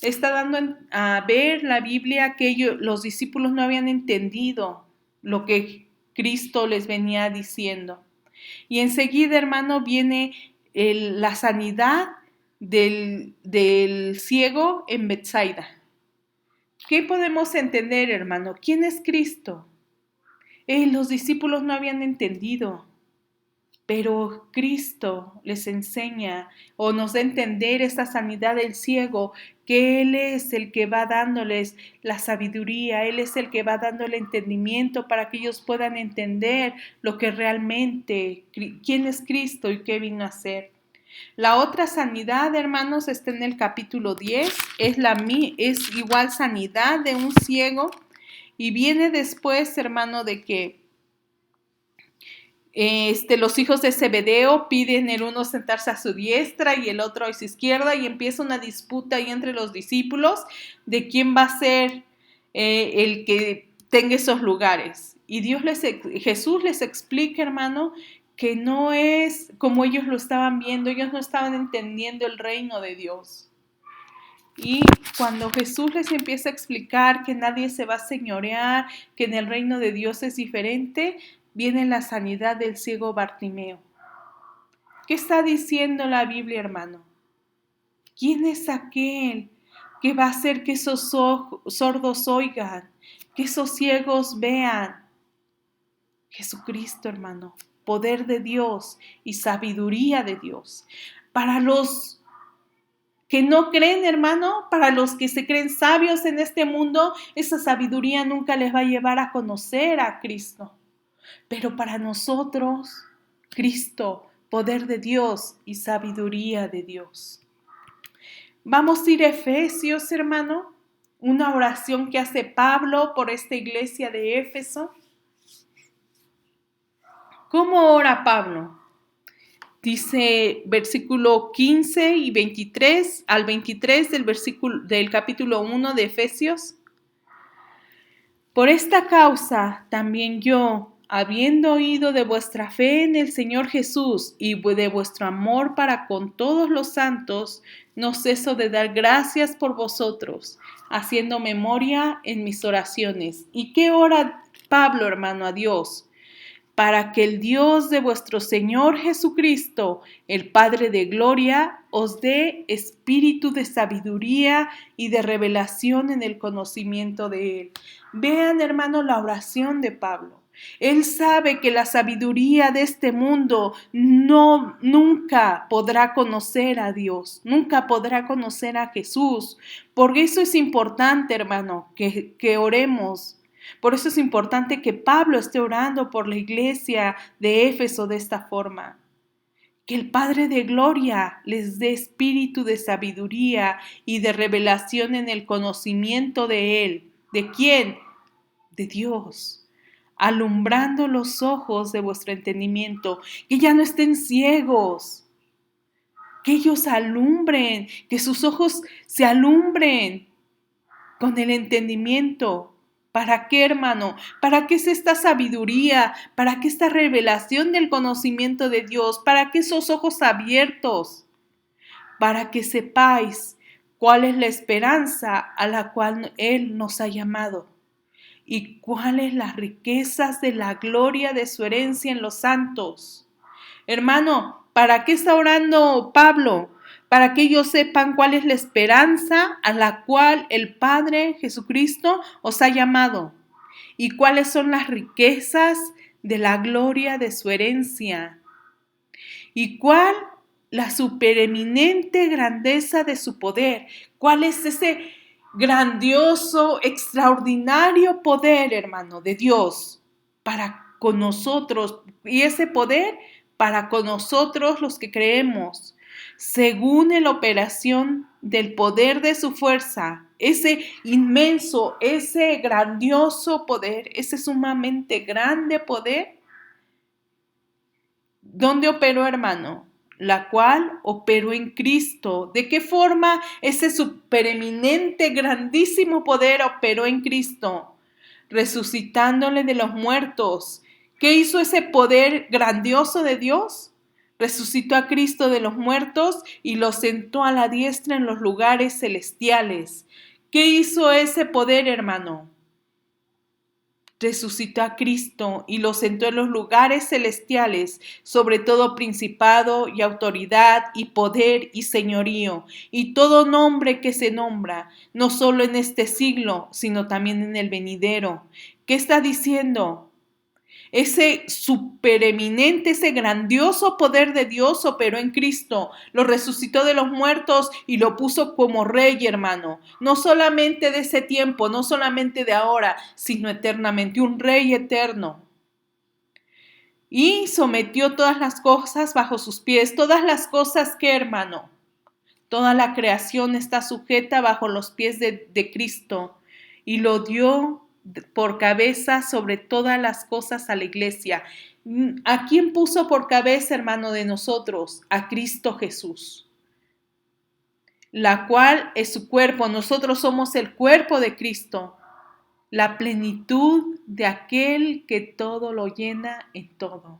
Está dando a ver la Biblia que los discípulos no habían entendido lo que Cristo les venía diciendo. Y enseguida, hermano, viene la sanidad del ciego en Betsaida. ¿Qué podemos entender, hermano? ¿Quién es Cristo? Los discípulos no habían entendido, pero Cristo les enseña o nos da a entender esta sanidad del ciego, que Él es el que va dándoles la sabiduría, Él es el que va dando el entendimiento para que ellos puedan entender lo que realmente, quién es Cristo y qué vino a hacer. La otra sanidad, hermanos, está en el capítulo 10, es igual sanidad de un ciego, y viene después, hermano, de que los hijos de Zebedeo piden el uno sentarse a su diestra y el otro a su izquierda, y empieza una disputa ahí entre los discípulos de quién va a ser el que tenga esos lugares. Y Jesús les explica, hermano, que no es como ellos lo estaban viendo, ellos no estaban entendiendo el reino de Dios. Y cuando Jesús les empieza a explicar que nadie se va a señorear, que en el reino de Dios es diferente, viene la sanidad del ciego Bartimeo. ¿Qué está diciendo la Biblia, hermano? ¿Quién es aquel que va a hacer que esos sordos oigan, que esos ciegos vean? Jesucristo, hermano, poder de Dios y sabiduría de Dios. Para los que no creen, hermano, para los que se creen sabios en este mundo, esa sabiduría nunca les va a llevar a conocer a Cristo. Pero para nosotros, Cristo, poder de Dios y sabiduría de Dios. Vamos a ir a Efesios, hermano, una oración que hace Pablo por esta iglesia de Éfeso. ¿Cómo ora Pablo? Dice versículo 15 y 23 al 23 del capítulo 1 de Efesios. Por esta causa también yo, habiendo oído de vuestra fe en el Señor Jesús y de vuestro amor para con todos los santos, no ceso de dar gracias por vosotros, haciendo memoria en mis oraciones. ¿Y qué ora Pablo, hermano, a Dios? Para que el Dios de vuestro Señor Jesucristo, el Padre de gloria, os dé espíritu de sabiduría y de revelación en el conocimiento de Él. Vean, hermano, la oración de Pablo. Él sabe que la sabiduría de este mundo nunca podrá conocer a Dios, nunca podrá conocer a Jesús. Por eso es importante, hermano, que oremos. Por eso es importante que Pablo esté orando por la iglesia de Éfeso de esta forma. Que el Padre de gloria les dé espíritu de sabiduría y de revelación en el conocimiento de Él. ¿De quién? De Dios. Alumbrando los ojos de vuestro entendimiento. Que ya no estén ciegos. Que ellos alumbren. Que sus ojos se alumbren con el entendimiento. ¿Para qué, hermano? ¿Para qué es esta sabiduría? ¿Para qué esta revelación del conocimiento de Dios? ¿Para qué esos ojos abiertos? Para que sepáis cuál es la esperanza a la cual Él nos ha llamado y cuáles las riquezas de la gloria de su herencia en los santos. Hermano, ¿para qué está orando Pablo? Para que ellos sepan cuál es la esperanza a la cual el Padre Jesucristo os ha llamado y cuáles son las riquezas de la gloria de su herencia y cuál la supereminente grandeza de su poder, cuál es ese grandioso, extraordinario poder, hermano, de Dios para con nosotros, y ese poder para con nosotros los que creemos, según la operación del poder de su fuerza, ese inmenso, ese grandioso poder, ese sumamente grande poder. ¿Dónde operó, hermano? La cual operó en Cristo. ¿De qué forma ese supereminente, grandísimo poder operó en Cristo? Resucitándole de los muertos. ¿Qué hizo ese poder grandioso de Dios? Resucitó a Cristo de los muertos y lo sentó a la diestra en los lugares celestiales. ¿Qué hizo ese poder, hermano? Resucitó a Cristo y lo sentó en los lugares celestiales, sobre todo principado y autoridad y poder y señorío, y todo nombre que se nombra, no solo en este siglo, sino también en el venidero. ¿Qué está diciendo? Ese supereminente, ese grandioso poder de Dios operó en Cristo, lo resucitó de los muertos y lo puso como rey, hermano. No solamente de ese tiempo, no solamente de ahora, sino eternamente, un rey eterno. Y sometió todas las cosas bajo sus pies. Todas las cosas que, hermano, toda la creación está sujeta bajo los pies de Cristo y lo dio por cabeza sobre todas las cosas a la iglesia. ¿A quién puso por cabeza, hermano, de nosotros? A Cristo Jesús, la cual es su cuerpo. Nosotros somos el cuerpo de Cristo, la plenitud de aquel que todo lo llena en todo.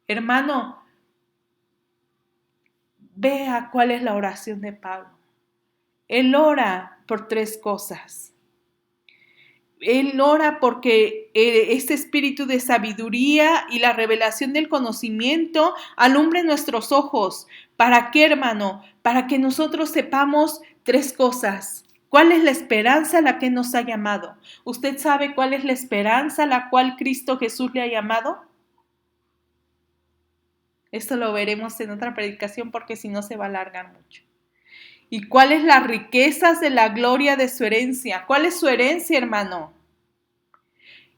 Hermano, vea cuál es la oración de Pablo. Él ora por 3 cosas. Él ora porque este espíritu de sabiduría y la revelación del conocimiento alumbre nuestros ojos. ¿Para qué, hermano? Para que nosotros sepamos 3 cosas. ¿Cuál es la esperanza a la que nos ha llamado? ¿Usted sabe cuál es la esperanza a la cual Cristo Jesús le ha llamado? Esto lo veremos en otra predicación porque si no se va a alargar mucho. ¿Y cuáles las riquezas de la gloria de su herencia? ¿Cuál es su herencia, hermano?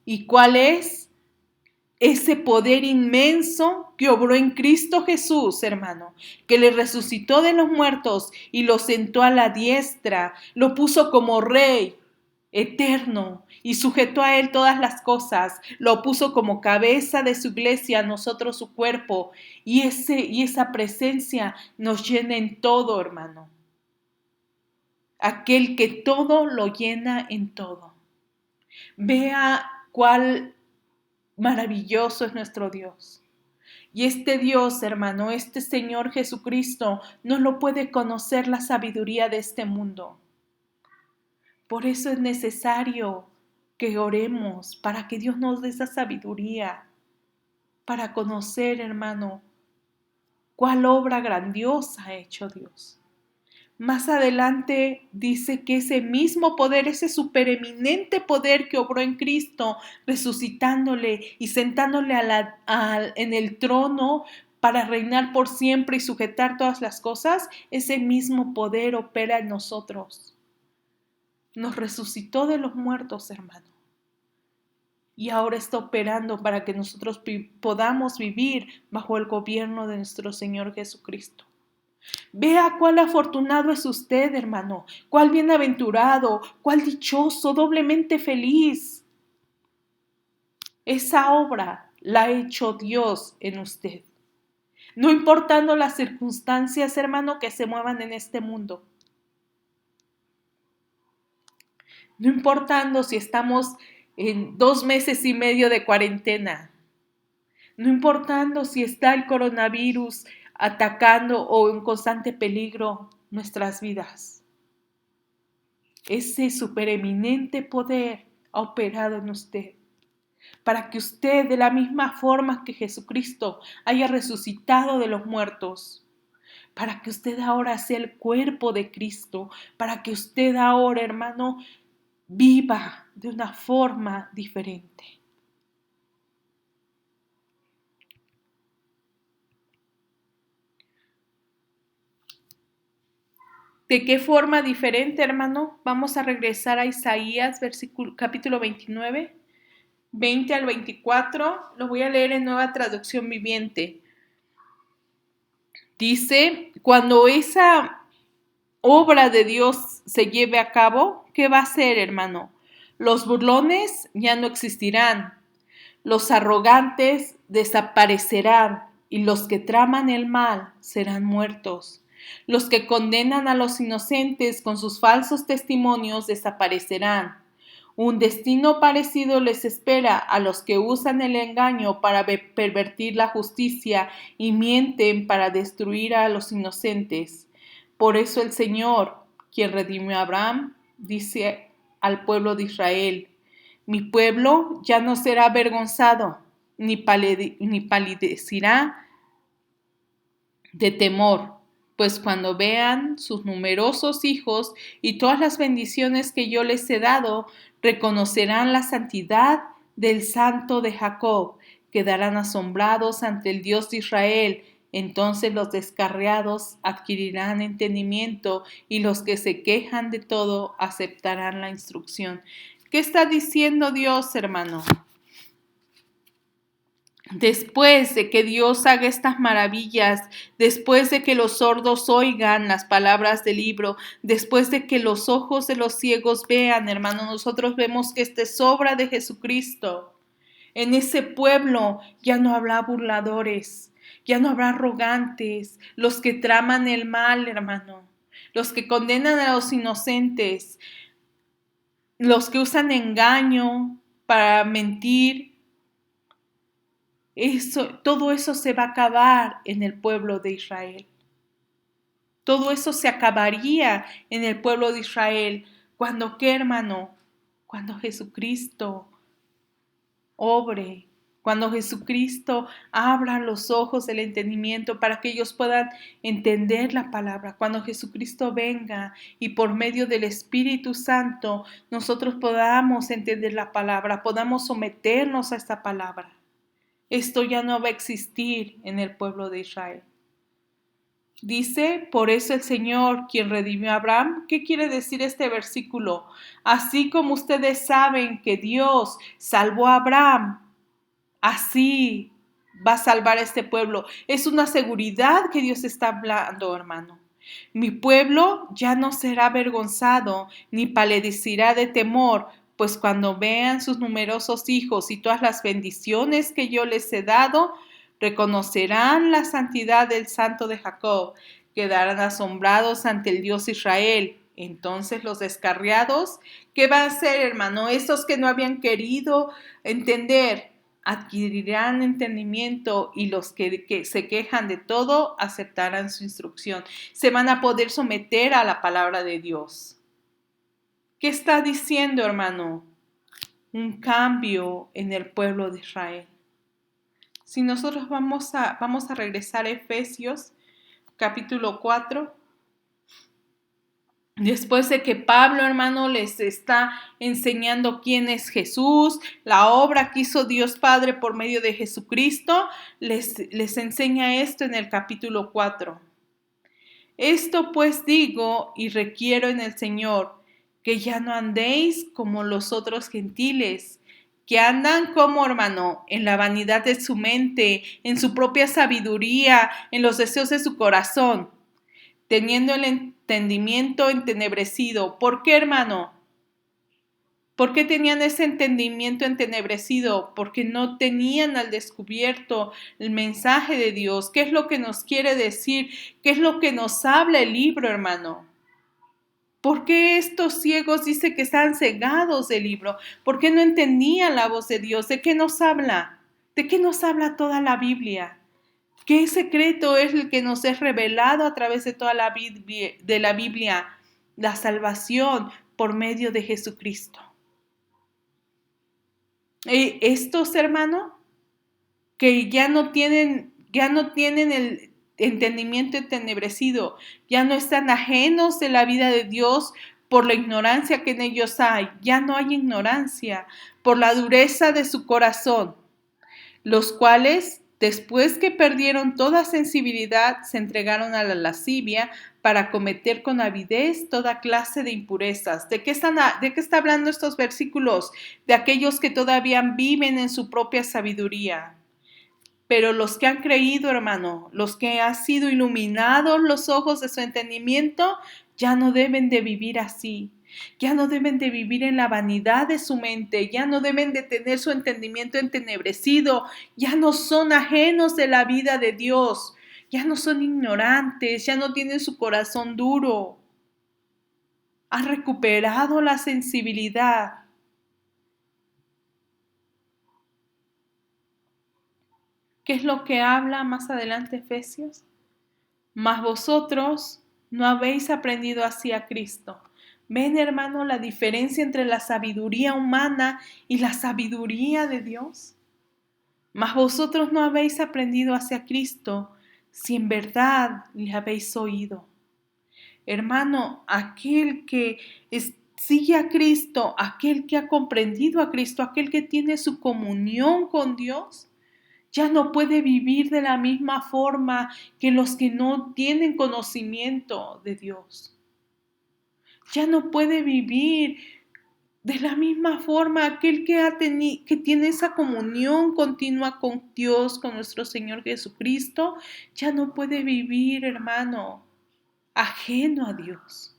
¿Y cuál es ese poder inmenso que obró en Cristo Jesús, hermano? Que le resucitó de los muertos y lo sentó a la diestra, lo puso como rey eterno y sujetó a él todas las cosas, lo puso como cabeza de su iglesia, nosotros su cuerpo, y esa presencia nos llena en todo, hermano. Aquel que todo lo llena en todo. Vea cuál maravilloso es nuestro Dios. Y este Dios, hermano, este Señor Jesucristo, no lo puede conocer la sabiduría de este mundo. Por eso es necesario que oremos para que Dios nos dé esa sabiduría, para conocer, hermano, cuál obra grandiosa ha hecho Dios. Más adelante dice que ese mismo poder, ese supereminente poder que obró en Cristo, resucitándole y sentándole en el trono para reinar por siempre y sujetar todas las cosas, ese mismo poder opera en nosotros. Nos resucitó de los muertos, hermano. Y ahora está operando para que nosotros podamos vivir bajo el gobierno de nuestro Señor Jesucristo. Vea cuál afortunado es usted, hermano, cuál bienaventurado, cuál dichoso, doblemente feliz. Esa obra la ha hecho Dios en usted. No importando las circunstancias, hermano, que se muevan en este mundo. No importando si estamos en 2 meses y medio de cuarentena. No importando si está el coronavirus atacando o en constante peligro nuestras vidas. Ese supereminente poder ha operado en usted para que usted, de la misma forma que Jesucristo haya resucitado de los muertos, para que usted ahora sea el cuerpo de Cristo, para que usted ahora, hermano, viva de una forma diferente. ¿De qué forma diferente, hermano? Vamos a regresar a Isaías, capítulo 29, 20 al 24. Lo voy a leer en Nueva Traducción Viviente. Dice, cuando esa obra de Dios se lleve a cabo, ¿qué va a hacer, hermano? Los burlones ya no existirán, los arrogantes desaparecerán y los que traman el mal serán muertos. Los que condenan a los inocentes con sus falsos testimonios desaparecerán. Un destino parecido les espera a los que usan el engaño para pervertir la justicia y mienten para destruir a los inocentes. Por eso el Señor, quien redimió a Abraham, dice al pueblo de Israel: mi pueblo ya no será avergonzado, ni palidecerá de temor, pues cuando vean sus numerosos hijos y todas las bendiciones que yo les he dado, reconocerán la santidad del Santo de Jacob, quedarán asombrados ante el Dios de Israel. Entonces los descarriados adquirirán entendimiento y los que se quejan de todo aceptarán la instrucción. ¿Qué está diciendo Dios, hermano? Después de que Dios haga estas maravillas, después de que los sordos oigan las palabras del libro, después de que los ojos de los ciegos vean, hermano, nosotros vemos que esta es obra de Jesucristo. En ese pueblo ya no habrá burladores, ya no habrá arrogantes, los que traman el mal, hermano, los que condenan a los inocentes, los que usan engaño para mentir. Todo eso se va a acabar en el pueblo de Israel. Todo eso se acabaría en el pueblo de Israel. ¿Cuándo qué, hermano? Cuando Jesucristo obre, cuando Jesucristo abra los ojos del entendimiento para que ellos puedan entender la palabra, cuando Jesucristo venga y por medio del Espíritu Santo nosotros podamos entender la palabra, podamos someternos a esta palabra. Esto ya no va a existir en el pueblo de Israel. Dice, por eso el Señor, quien redimió a Abraham. ¿Qué quiere decir este versículo? Así como ustedes saben que Dios salvó a Abraham, así va a salvar a este pueblo. Es una seguridad que Dios está hablando, hermano. Mi pueblo ya no será avergonzado ni palidecerá de temor, pues cuando vean sus numerosos hijos y todas las bendiciones que yo les he dado, reconocerán la santidad del Santo de Jacob, quedarán asombrados ante el Dios Israel. Entonces los descarriados, ¿qué va a hacer, hermano? Esos que no habían querido entender, adquirirán entendimiento y los que se quejan de todo aceptarán su instrucción. Se van a poder someter a la palabra de Dios. ¿Qué está diciendo, hermano? Un cambio en el pueblo de Israel. Si nosotros vamos a regresar a Efesios capítulo 4, después de que Pablo, hermano, les está enseñando quién es Jesús, la obra que hizo Dios Padre por medio de Jesucristo, les enseña esto en el capítulo 4. Esto pues digo y requiero en el Señor, que ya no andéis como los otros gentiles, que andan como, hermano, en la vanidad de su mente, en su propia sabiduría, en los deseos de su corazón, teniendo el entendimiento entenebrecido. ¿Por qué, hermano? ¿Por qué tenían ese entendimiento entenebrecido? Porque no tenían al descubierto el mensaje de Dios. ¿Qué es lo que nos quiere decir? ¿Qué es lo que nos habla el libro, hermano? ¿Por qué estos ciegos dice que están cegados del libro? ¿Por qué no entendían la voz de Dios? ¿De qué nos habla? ¿De qué nos habla toda la Biblia? ¿Qué secreto es el que nos es revelado a través de toda la Biblia? La salvación por medio de Jesucristo. Estos hermanos que ya no tienen el entendimiento entenebrecido, ya no están ajenos de la vida de Dios por la ignorancia que en ellos hay, ya no hay ignorancia, por la dureza de su corazón, los cuales, después que perdieron toda sensibilidad, se entregaron a la lascivia para cometer con avidez toda clase de impurezas. ¿De qué está hablando estos versículos? De aquellos que todavía viven en su propia sabiduría. Pero los que han creído, hermano, los que han sido iluminados los ojos de su entendimiento, ya no deben de vivir así. Ya no deben de vivir en la vanidad de su mente, ya no deben de tener su entendimiento entenebrecido, ya no son ajenos de la vida de Dios, ya no son ignorantes, ya no tienen su corazón duro. Han recuperado la sensibilidad. ¿Qué es lo que habla más adelante Efesios? Mas vosotros no habéis aprendido así a Cristo. ¿Ven, hermano, la diferencia entre la sabiduría humana y la sabiduría de Dios? Mas vosotros no habéis aprendido hacia Cristo, si en verdad le habéis oído. Hermano, aquel que sigue a Cristo, aquel que ha comprendido a Cristo, aquel que tiene su comunión con Dios, ya no puede vivir de la misma forma que los que no tienen conocimiento de Dios. Ya no puede vivir de la misma forma aquel que tiene esa comunión continua con Dios, con nuestro Señor Jesucristo, ya no puede vivir, hermano, ajeno a Dios.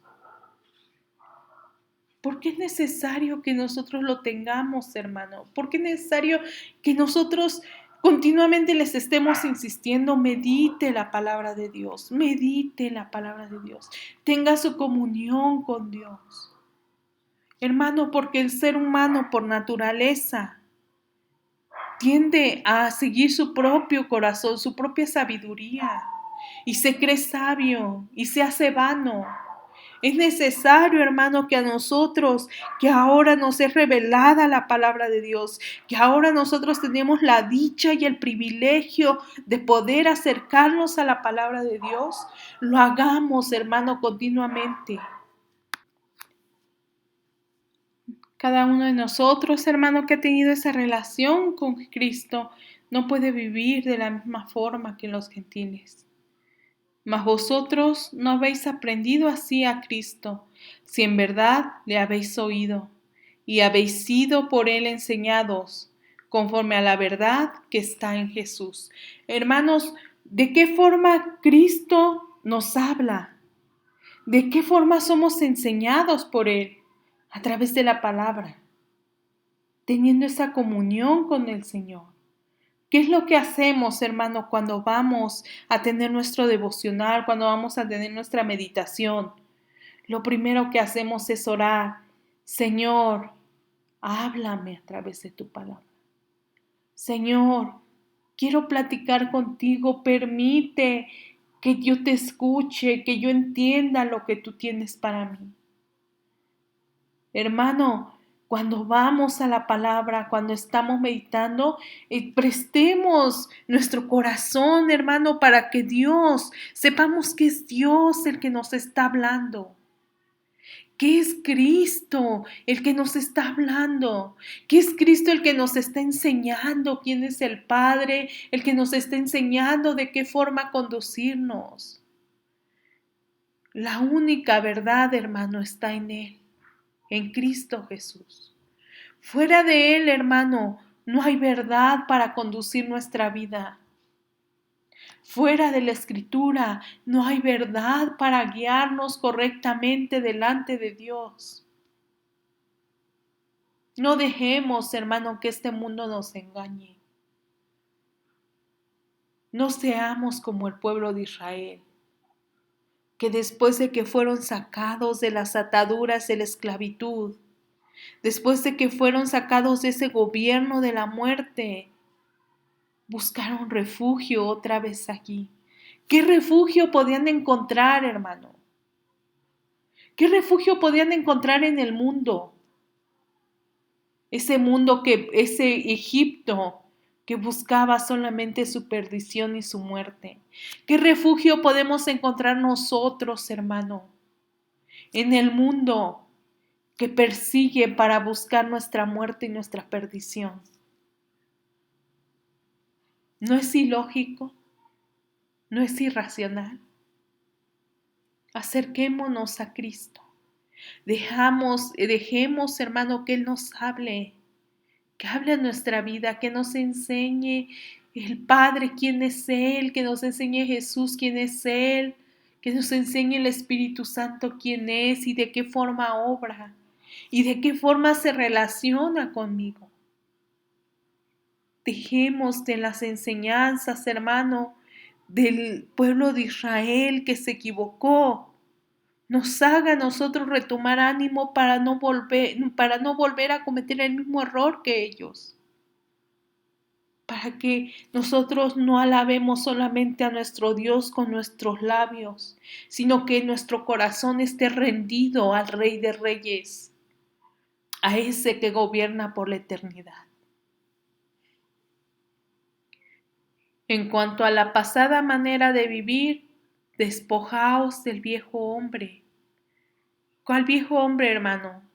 ¿Por qué es necesario que nosotros lo tengamos, hermano? ¿Por qué es necesario que nosotros continuamente les estemos insistiendo? Medite la palabra de Dios, medite la palabra de Dios, tenga su comunión con Dios. Hermano, porque el ser humano por naturaleza tiende a seguir su propio corazón, su propia sabiduría, y se cree sabio y se hace vano. Es necesario, hermano, que a nosotros, que ahora nos es revelada la palabra de Dios, que ahora nosotros tenemos la dicha y el privilegio de poder acercarnos a la palabra de Dios, lo hagamos, hermano, continuamente. Cada uno de nosotros, hermano, que ha tenido esa relación con Cristo, no puede vivir de la misma forma que los gentiles. Mas vosotros no habéis aprendido así a Cristo, si en verdad le habéis oído, y habéis sido por él enseñados, conforme a la verdad que está en Jesús. Hermanos, ¿de qué forma Cristo nos habla? ¿De qué forma somos enseñados por él? A través de la palabra, teniendo esa comunión con el Señor. ¿Qué es lo que hacemos, hermano, cuando vamos a tener nuestro devocional, cuando vamos a tener nuestra meditación? Lo primero que hacemos es orar. Señor, háblame a través de tu palabra. Señor, quiero platicar contigo. Permite que yo te escuche, que yo entienda lo que tú tienes para mí. Hermano, cuando vamos a la palabra, cuando estamos meditando, prestemos nuestro corazón, hermano, para que Dios, sepamos que es Dios el que nos está hablando, que es Cristo el que nos está hablando, que es Cristo el que nos está enseñando quién es el Padre, el que nos está enseñando de qué forma conducirnos. La única verdad, hermano, está en Él, en Cristo Jesús. Fuera de Él, hermano, no hay verdad para conducir nuestra vida. Fuera de la Escritura no hay verdad para guiarnos correctamente delante de Dios. No dejemos, hermano, que este mundo nos engañe. No seamos como el pueblo de Israel, que después de que fueron sacados de las ataduras de la esclavitud, después de que fueron sacados de ese gobierno de la muerte, buscaron refugio otra vez aquí. ¿Qué refugio podían encontrar, hermano? ¿Qué refugio podían encontrar en el mundo? Ese mundo ese Egipto que buscaba solamente su perdición y su muerte. ¿Qué refugio podemos encontrar nosotros, hermano? En el mundo que persigue para buscar nuestra muerte y nuestra perdición. ¿No es ilógico? ¿No es irracional? Acerquémonos a Cristo. Dejemos, hermano, que Él nos hable, que hable en nuestra vida, que nos enseñe el Padre quién es Él, que nos enseñe Jesús quién es Él, que nos enseñe el Espíritu Santo quién es y de qué forma obra y de qué forma se relaciona conmigo. Dejemos de las enseñanzas, hermano, del pueblo de Israel que se equivocó, nos haga a nosotros retomar ánimo para no volver a cometer el mismo error que ellos, para que nosotros no alabemos solamente a nuestro Dios con nuestros labios, sino que nuestro corazón esté rendido al Rey de Reyes, a ese que gobierna por la eternidad. En cuanto a la pasada manera de vivir, despojaos del viejo hombre. ¿Cuál viejo hombre, hermano?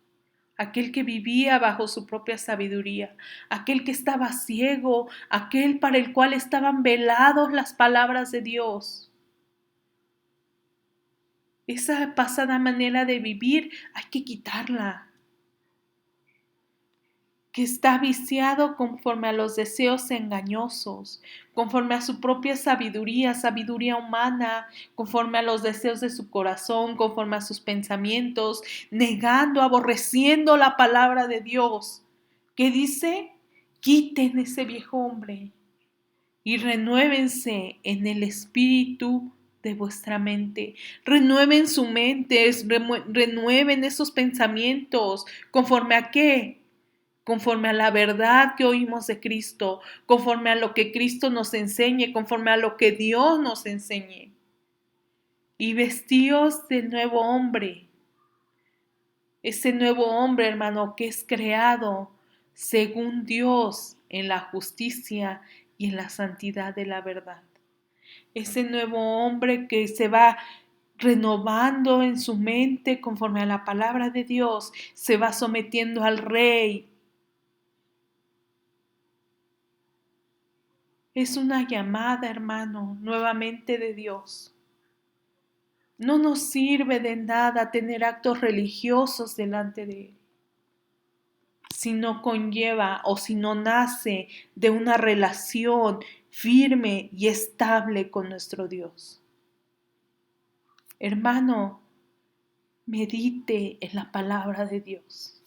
Aquel que vivía bajo su propia sabiduría, aquel que estaba ciego, aquel para el cual estaban velados las palabras de Dios. Esa pasada manera de vivir hay que quitarla, que está viciado conforme a los deseos engañosos, conforme a su propia sabiduría, sabiduría humana, conforme a los deseos de su corazón, conforme a sus pensamientos, negando, aborreciendo la palabra de Dios. ¿Qué dice? Quiten ese viejo hombre y renuévense en el espíritu de vuestra mente. Renueven su mente, renueven esos pensamientos. ¿Conforme a qué? Conforme a la verdad que oímos de Cristo, conforme a lo que Cristo nos enseñe, conforme a lo que Dios nos enseñe. Y vestíos del nuevo hombre, ese nuevo hombre, hermano, que es creado según Dios en la justicia y en la santidad de la verdad. Ese nuevo hombre que se va renovando en su mente conforme a la palabra de Dios, se va sometiendo al Rey. Es una llamada, hermano, nuevamente de Dios. No nos sirve de nada tener actos religiosos delante de Él, si no conlleva o si no nace de una relación firme y estable con nuestro Dios. Hermano, medite en la palabra de Dios.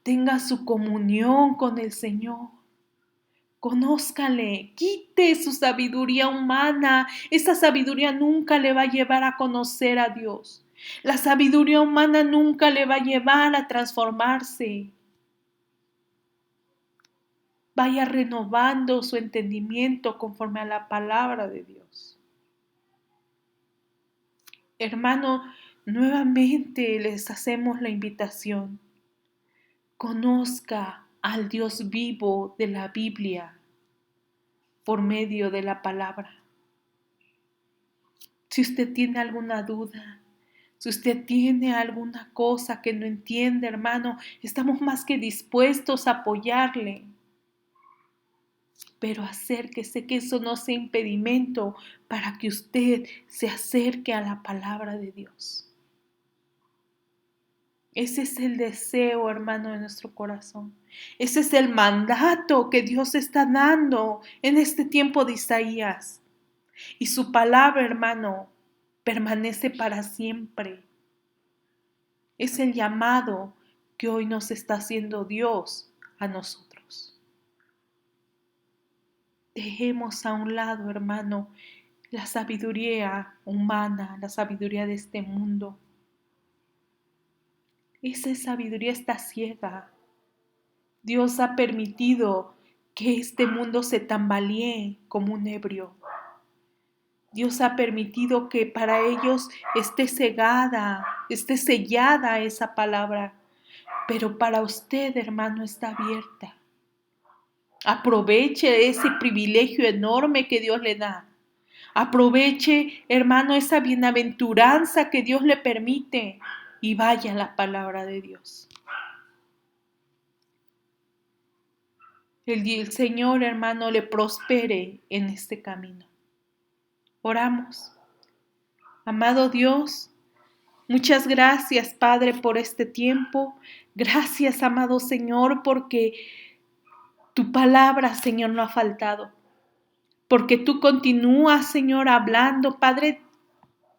Tenga su comunión con el Señor. Conózcale, quite su sabiduría humana. Esa sabiduría nunca le va a llevar a conocer a Dios. La sabiduría humana nunca le va a llevar a transformarse. Vaya renovando su entendimiento conforme a la palabra de Dios. Hermano, nuevamente les hacemos la invitación. Conozca al Dios vivo de la Biblia por medio de la palabra. Si usted tiene alguna duda, si usted tiene alguna cosa que no entiende, hermano, estamos más que dispuestos a apoyarle. Pero acérquese, que eso no sea impedimento para que usted se acerque a la palabra de Dios. Ese es el deseo, hermano, de nuestro corazón. Ese es el mandato que Dios está dando en este tiempo de Isaías. Y su palabra, hermano, permanece para siempre. Es el llamado que hoy nos está haciendo Dios a nosotros. Dejemos a un lado, hermano, la sabiduría humana, la sabiduría de este mundo. Esa sabiduría está ciega. Dios ha permitido que este mundo se tambalee como un ebrio. Dios ha permitido que para ellos esté cegada, esté sellada esa palabra, pero para usted, hermano, está abierta. Aproveche ese privilegio enorme que Dios le da. Aproveche, hermano, esa bienaventuranza que Dios le permite y vaya a la palabra de Dios. El Señor, hermano, le prospere en este camino. Oramos. Amado Dios, muchas gracias, Padre, por este tiempo. Gracias, amado Señor, porque tu palabra, Señor, no ha faltado. Porque tú continúas, Señor, hablando, Padre.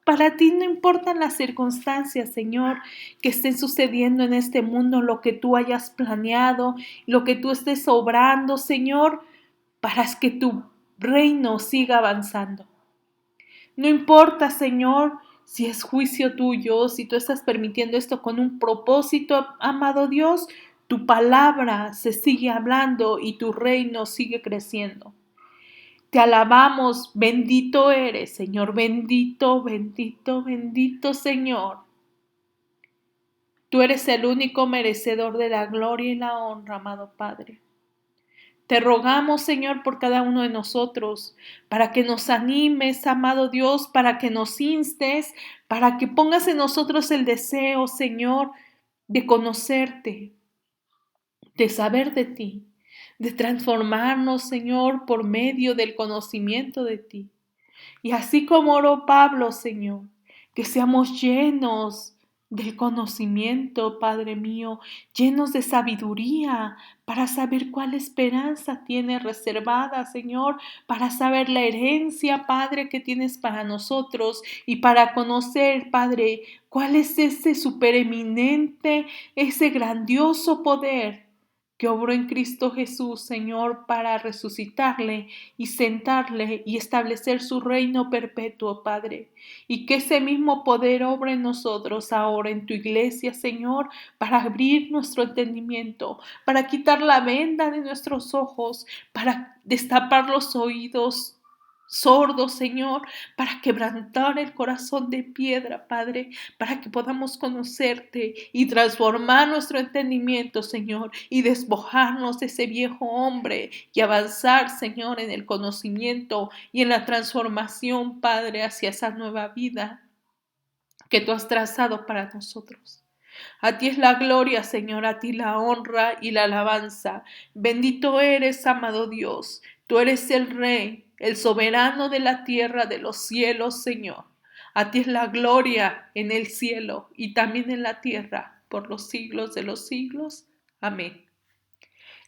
Para ti no importan las circunstancias, Señor, que estén sucediendo en este mundo, lo que tú hayas planeado, lo que tú estés obrando, Señor, para que tu reino siga avanzando. No importa, Señor, si es juicio tuyo, si tú estás permitiendo esto con un propósito, amado Dios, tu palabra se sigue hablando y tu reino sigue creciendo. Te alabamos, bendito eres, Señor, bendito, bendito, bendito, Señor. Tú eres el único merecedor de la gloria y la honra, amado Padre. Te rogamos, Señor, por cada uno de nosotros, para que nos animes, amado Dios, para que nos instes, para que pongas en nosotros el deseo, Señor, de conocerte, de saber de ti, de transformarnos, Señor, por medio del conocimiento de ti. Y así como oró Pablo, Señor, que seamos llenos del conocimiento, Padre mío, llenos de sabiduría para saber cuál esperanza tiene reservada, Señor, para saber la herencia, Padre, que tienes para nosotros y para conocer, Padre, cuál es ese supereminente, ese grandioso poder que obró en Cristo Jesús, Señor, para resucitarle y sentarle y establecer su reino perpetuo, Padre. Y que ese mismo poder obre en nosotros ahora en tu iglesia, Señor, para abrir nuestro entendimiento, para quitar la venda de nuestros ojos, para destapar los oídos sordos, Señor, para quebrantar el corazón de piedra, Padre, para que podamos conocerte y transformar nuestro entendimiento, Señor, y despojarnos de ese viejo hombre y avanzar, Señor, en el conocimiento y en la transformación, Padre, hacia esa nueva vida que tú has trazado para nosotros. A ti es la gloria, Señor, a ti la honra y la alabanza. Bendito eres, amado Dios. Tú eres el Rey, el soberano de la tierra, de los cielos, Señor. A ti es la gloria en el cielo y también en la tierra, por los siglos de los siglos. Amén.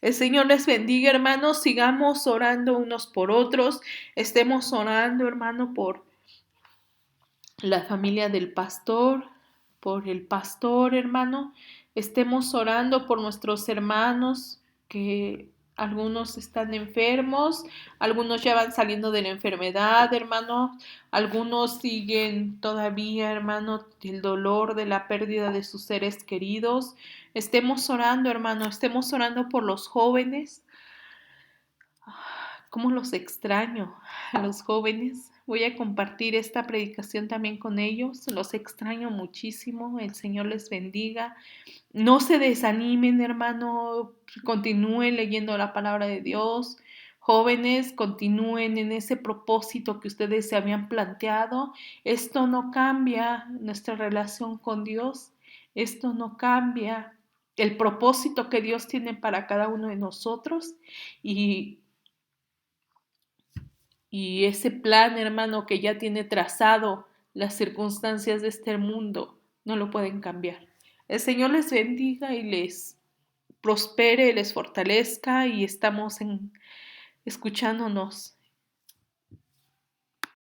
El Señor les bendiga, hermanos. Sigamos orando unos por otros. Estemos orando, hermano, por la familia del pastor, por el pastor, hermano. Estemos orando por nuestros hermanos que algunos están enfermos, algunos ya van saliendo de la enfermedad, hermano, algunos siguen todavía, hermano, el dolor de la pérdida de sus seres queridos. Estemos orando, hermano, estemos orando por los jóvenes. ¿Cómo los extraño a los jóvenes? Voy a compartir esta predicación también con ellos. Los extraño muchísimo. El Señor les bendiga. No se desanimen, hermano. Continúen leyendo la palabra de Dios. Jóvenes, continúen en ese propósito que ustedes se habían planteado. Esto no cambia nuestra relación con Dios. Esto no cambia el propósito que Dios tiene para cada uno de nosotros. Y ese plan, hermano, que ya tiene trazado las circunstancias de este mundo, no lo pueden cambiar. El Señor les bendiga y les prospere, les fortalezca y estamos escuchándonos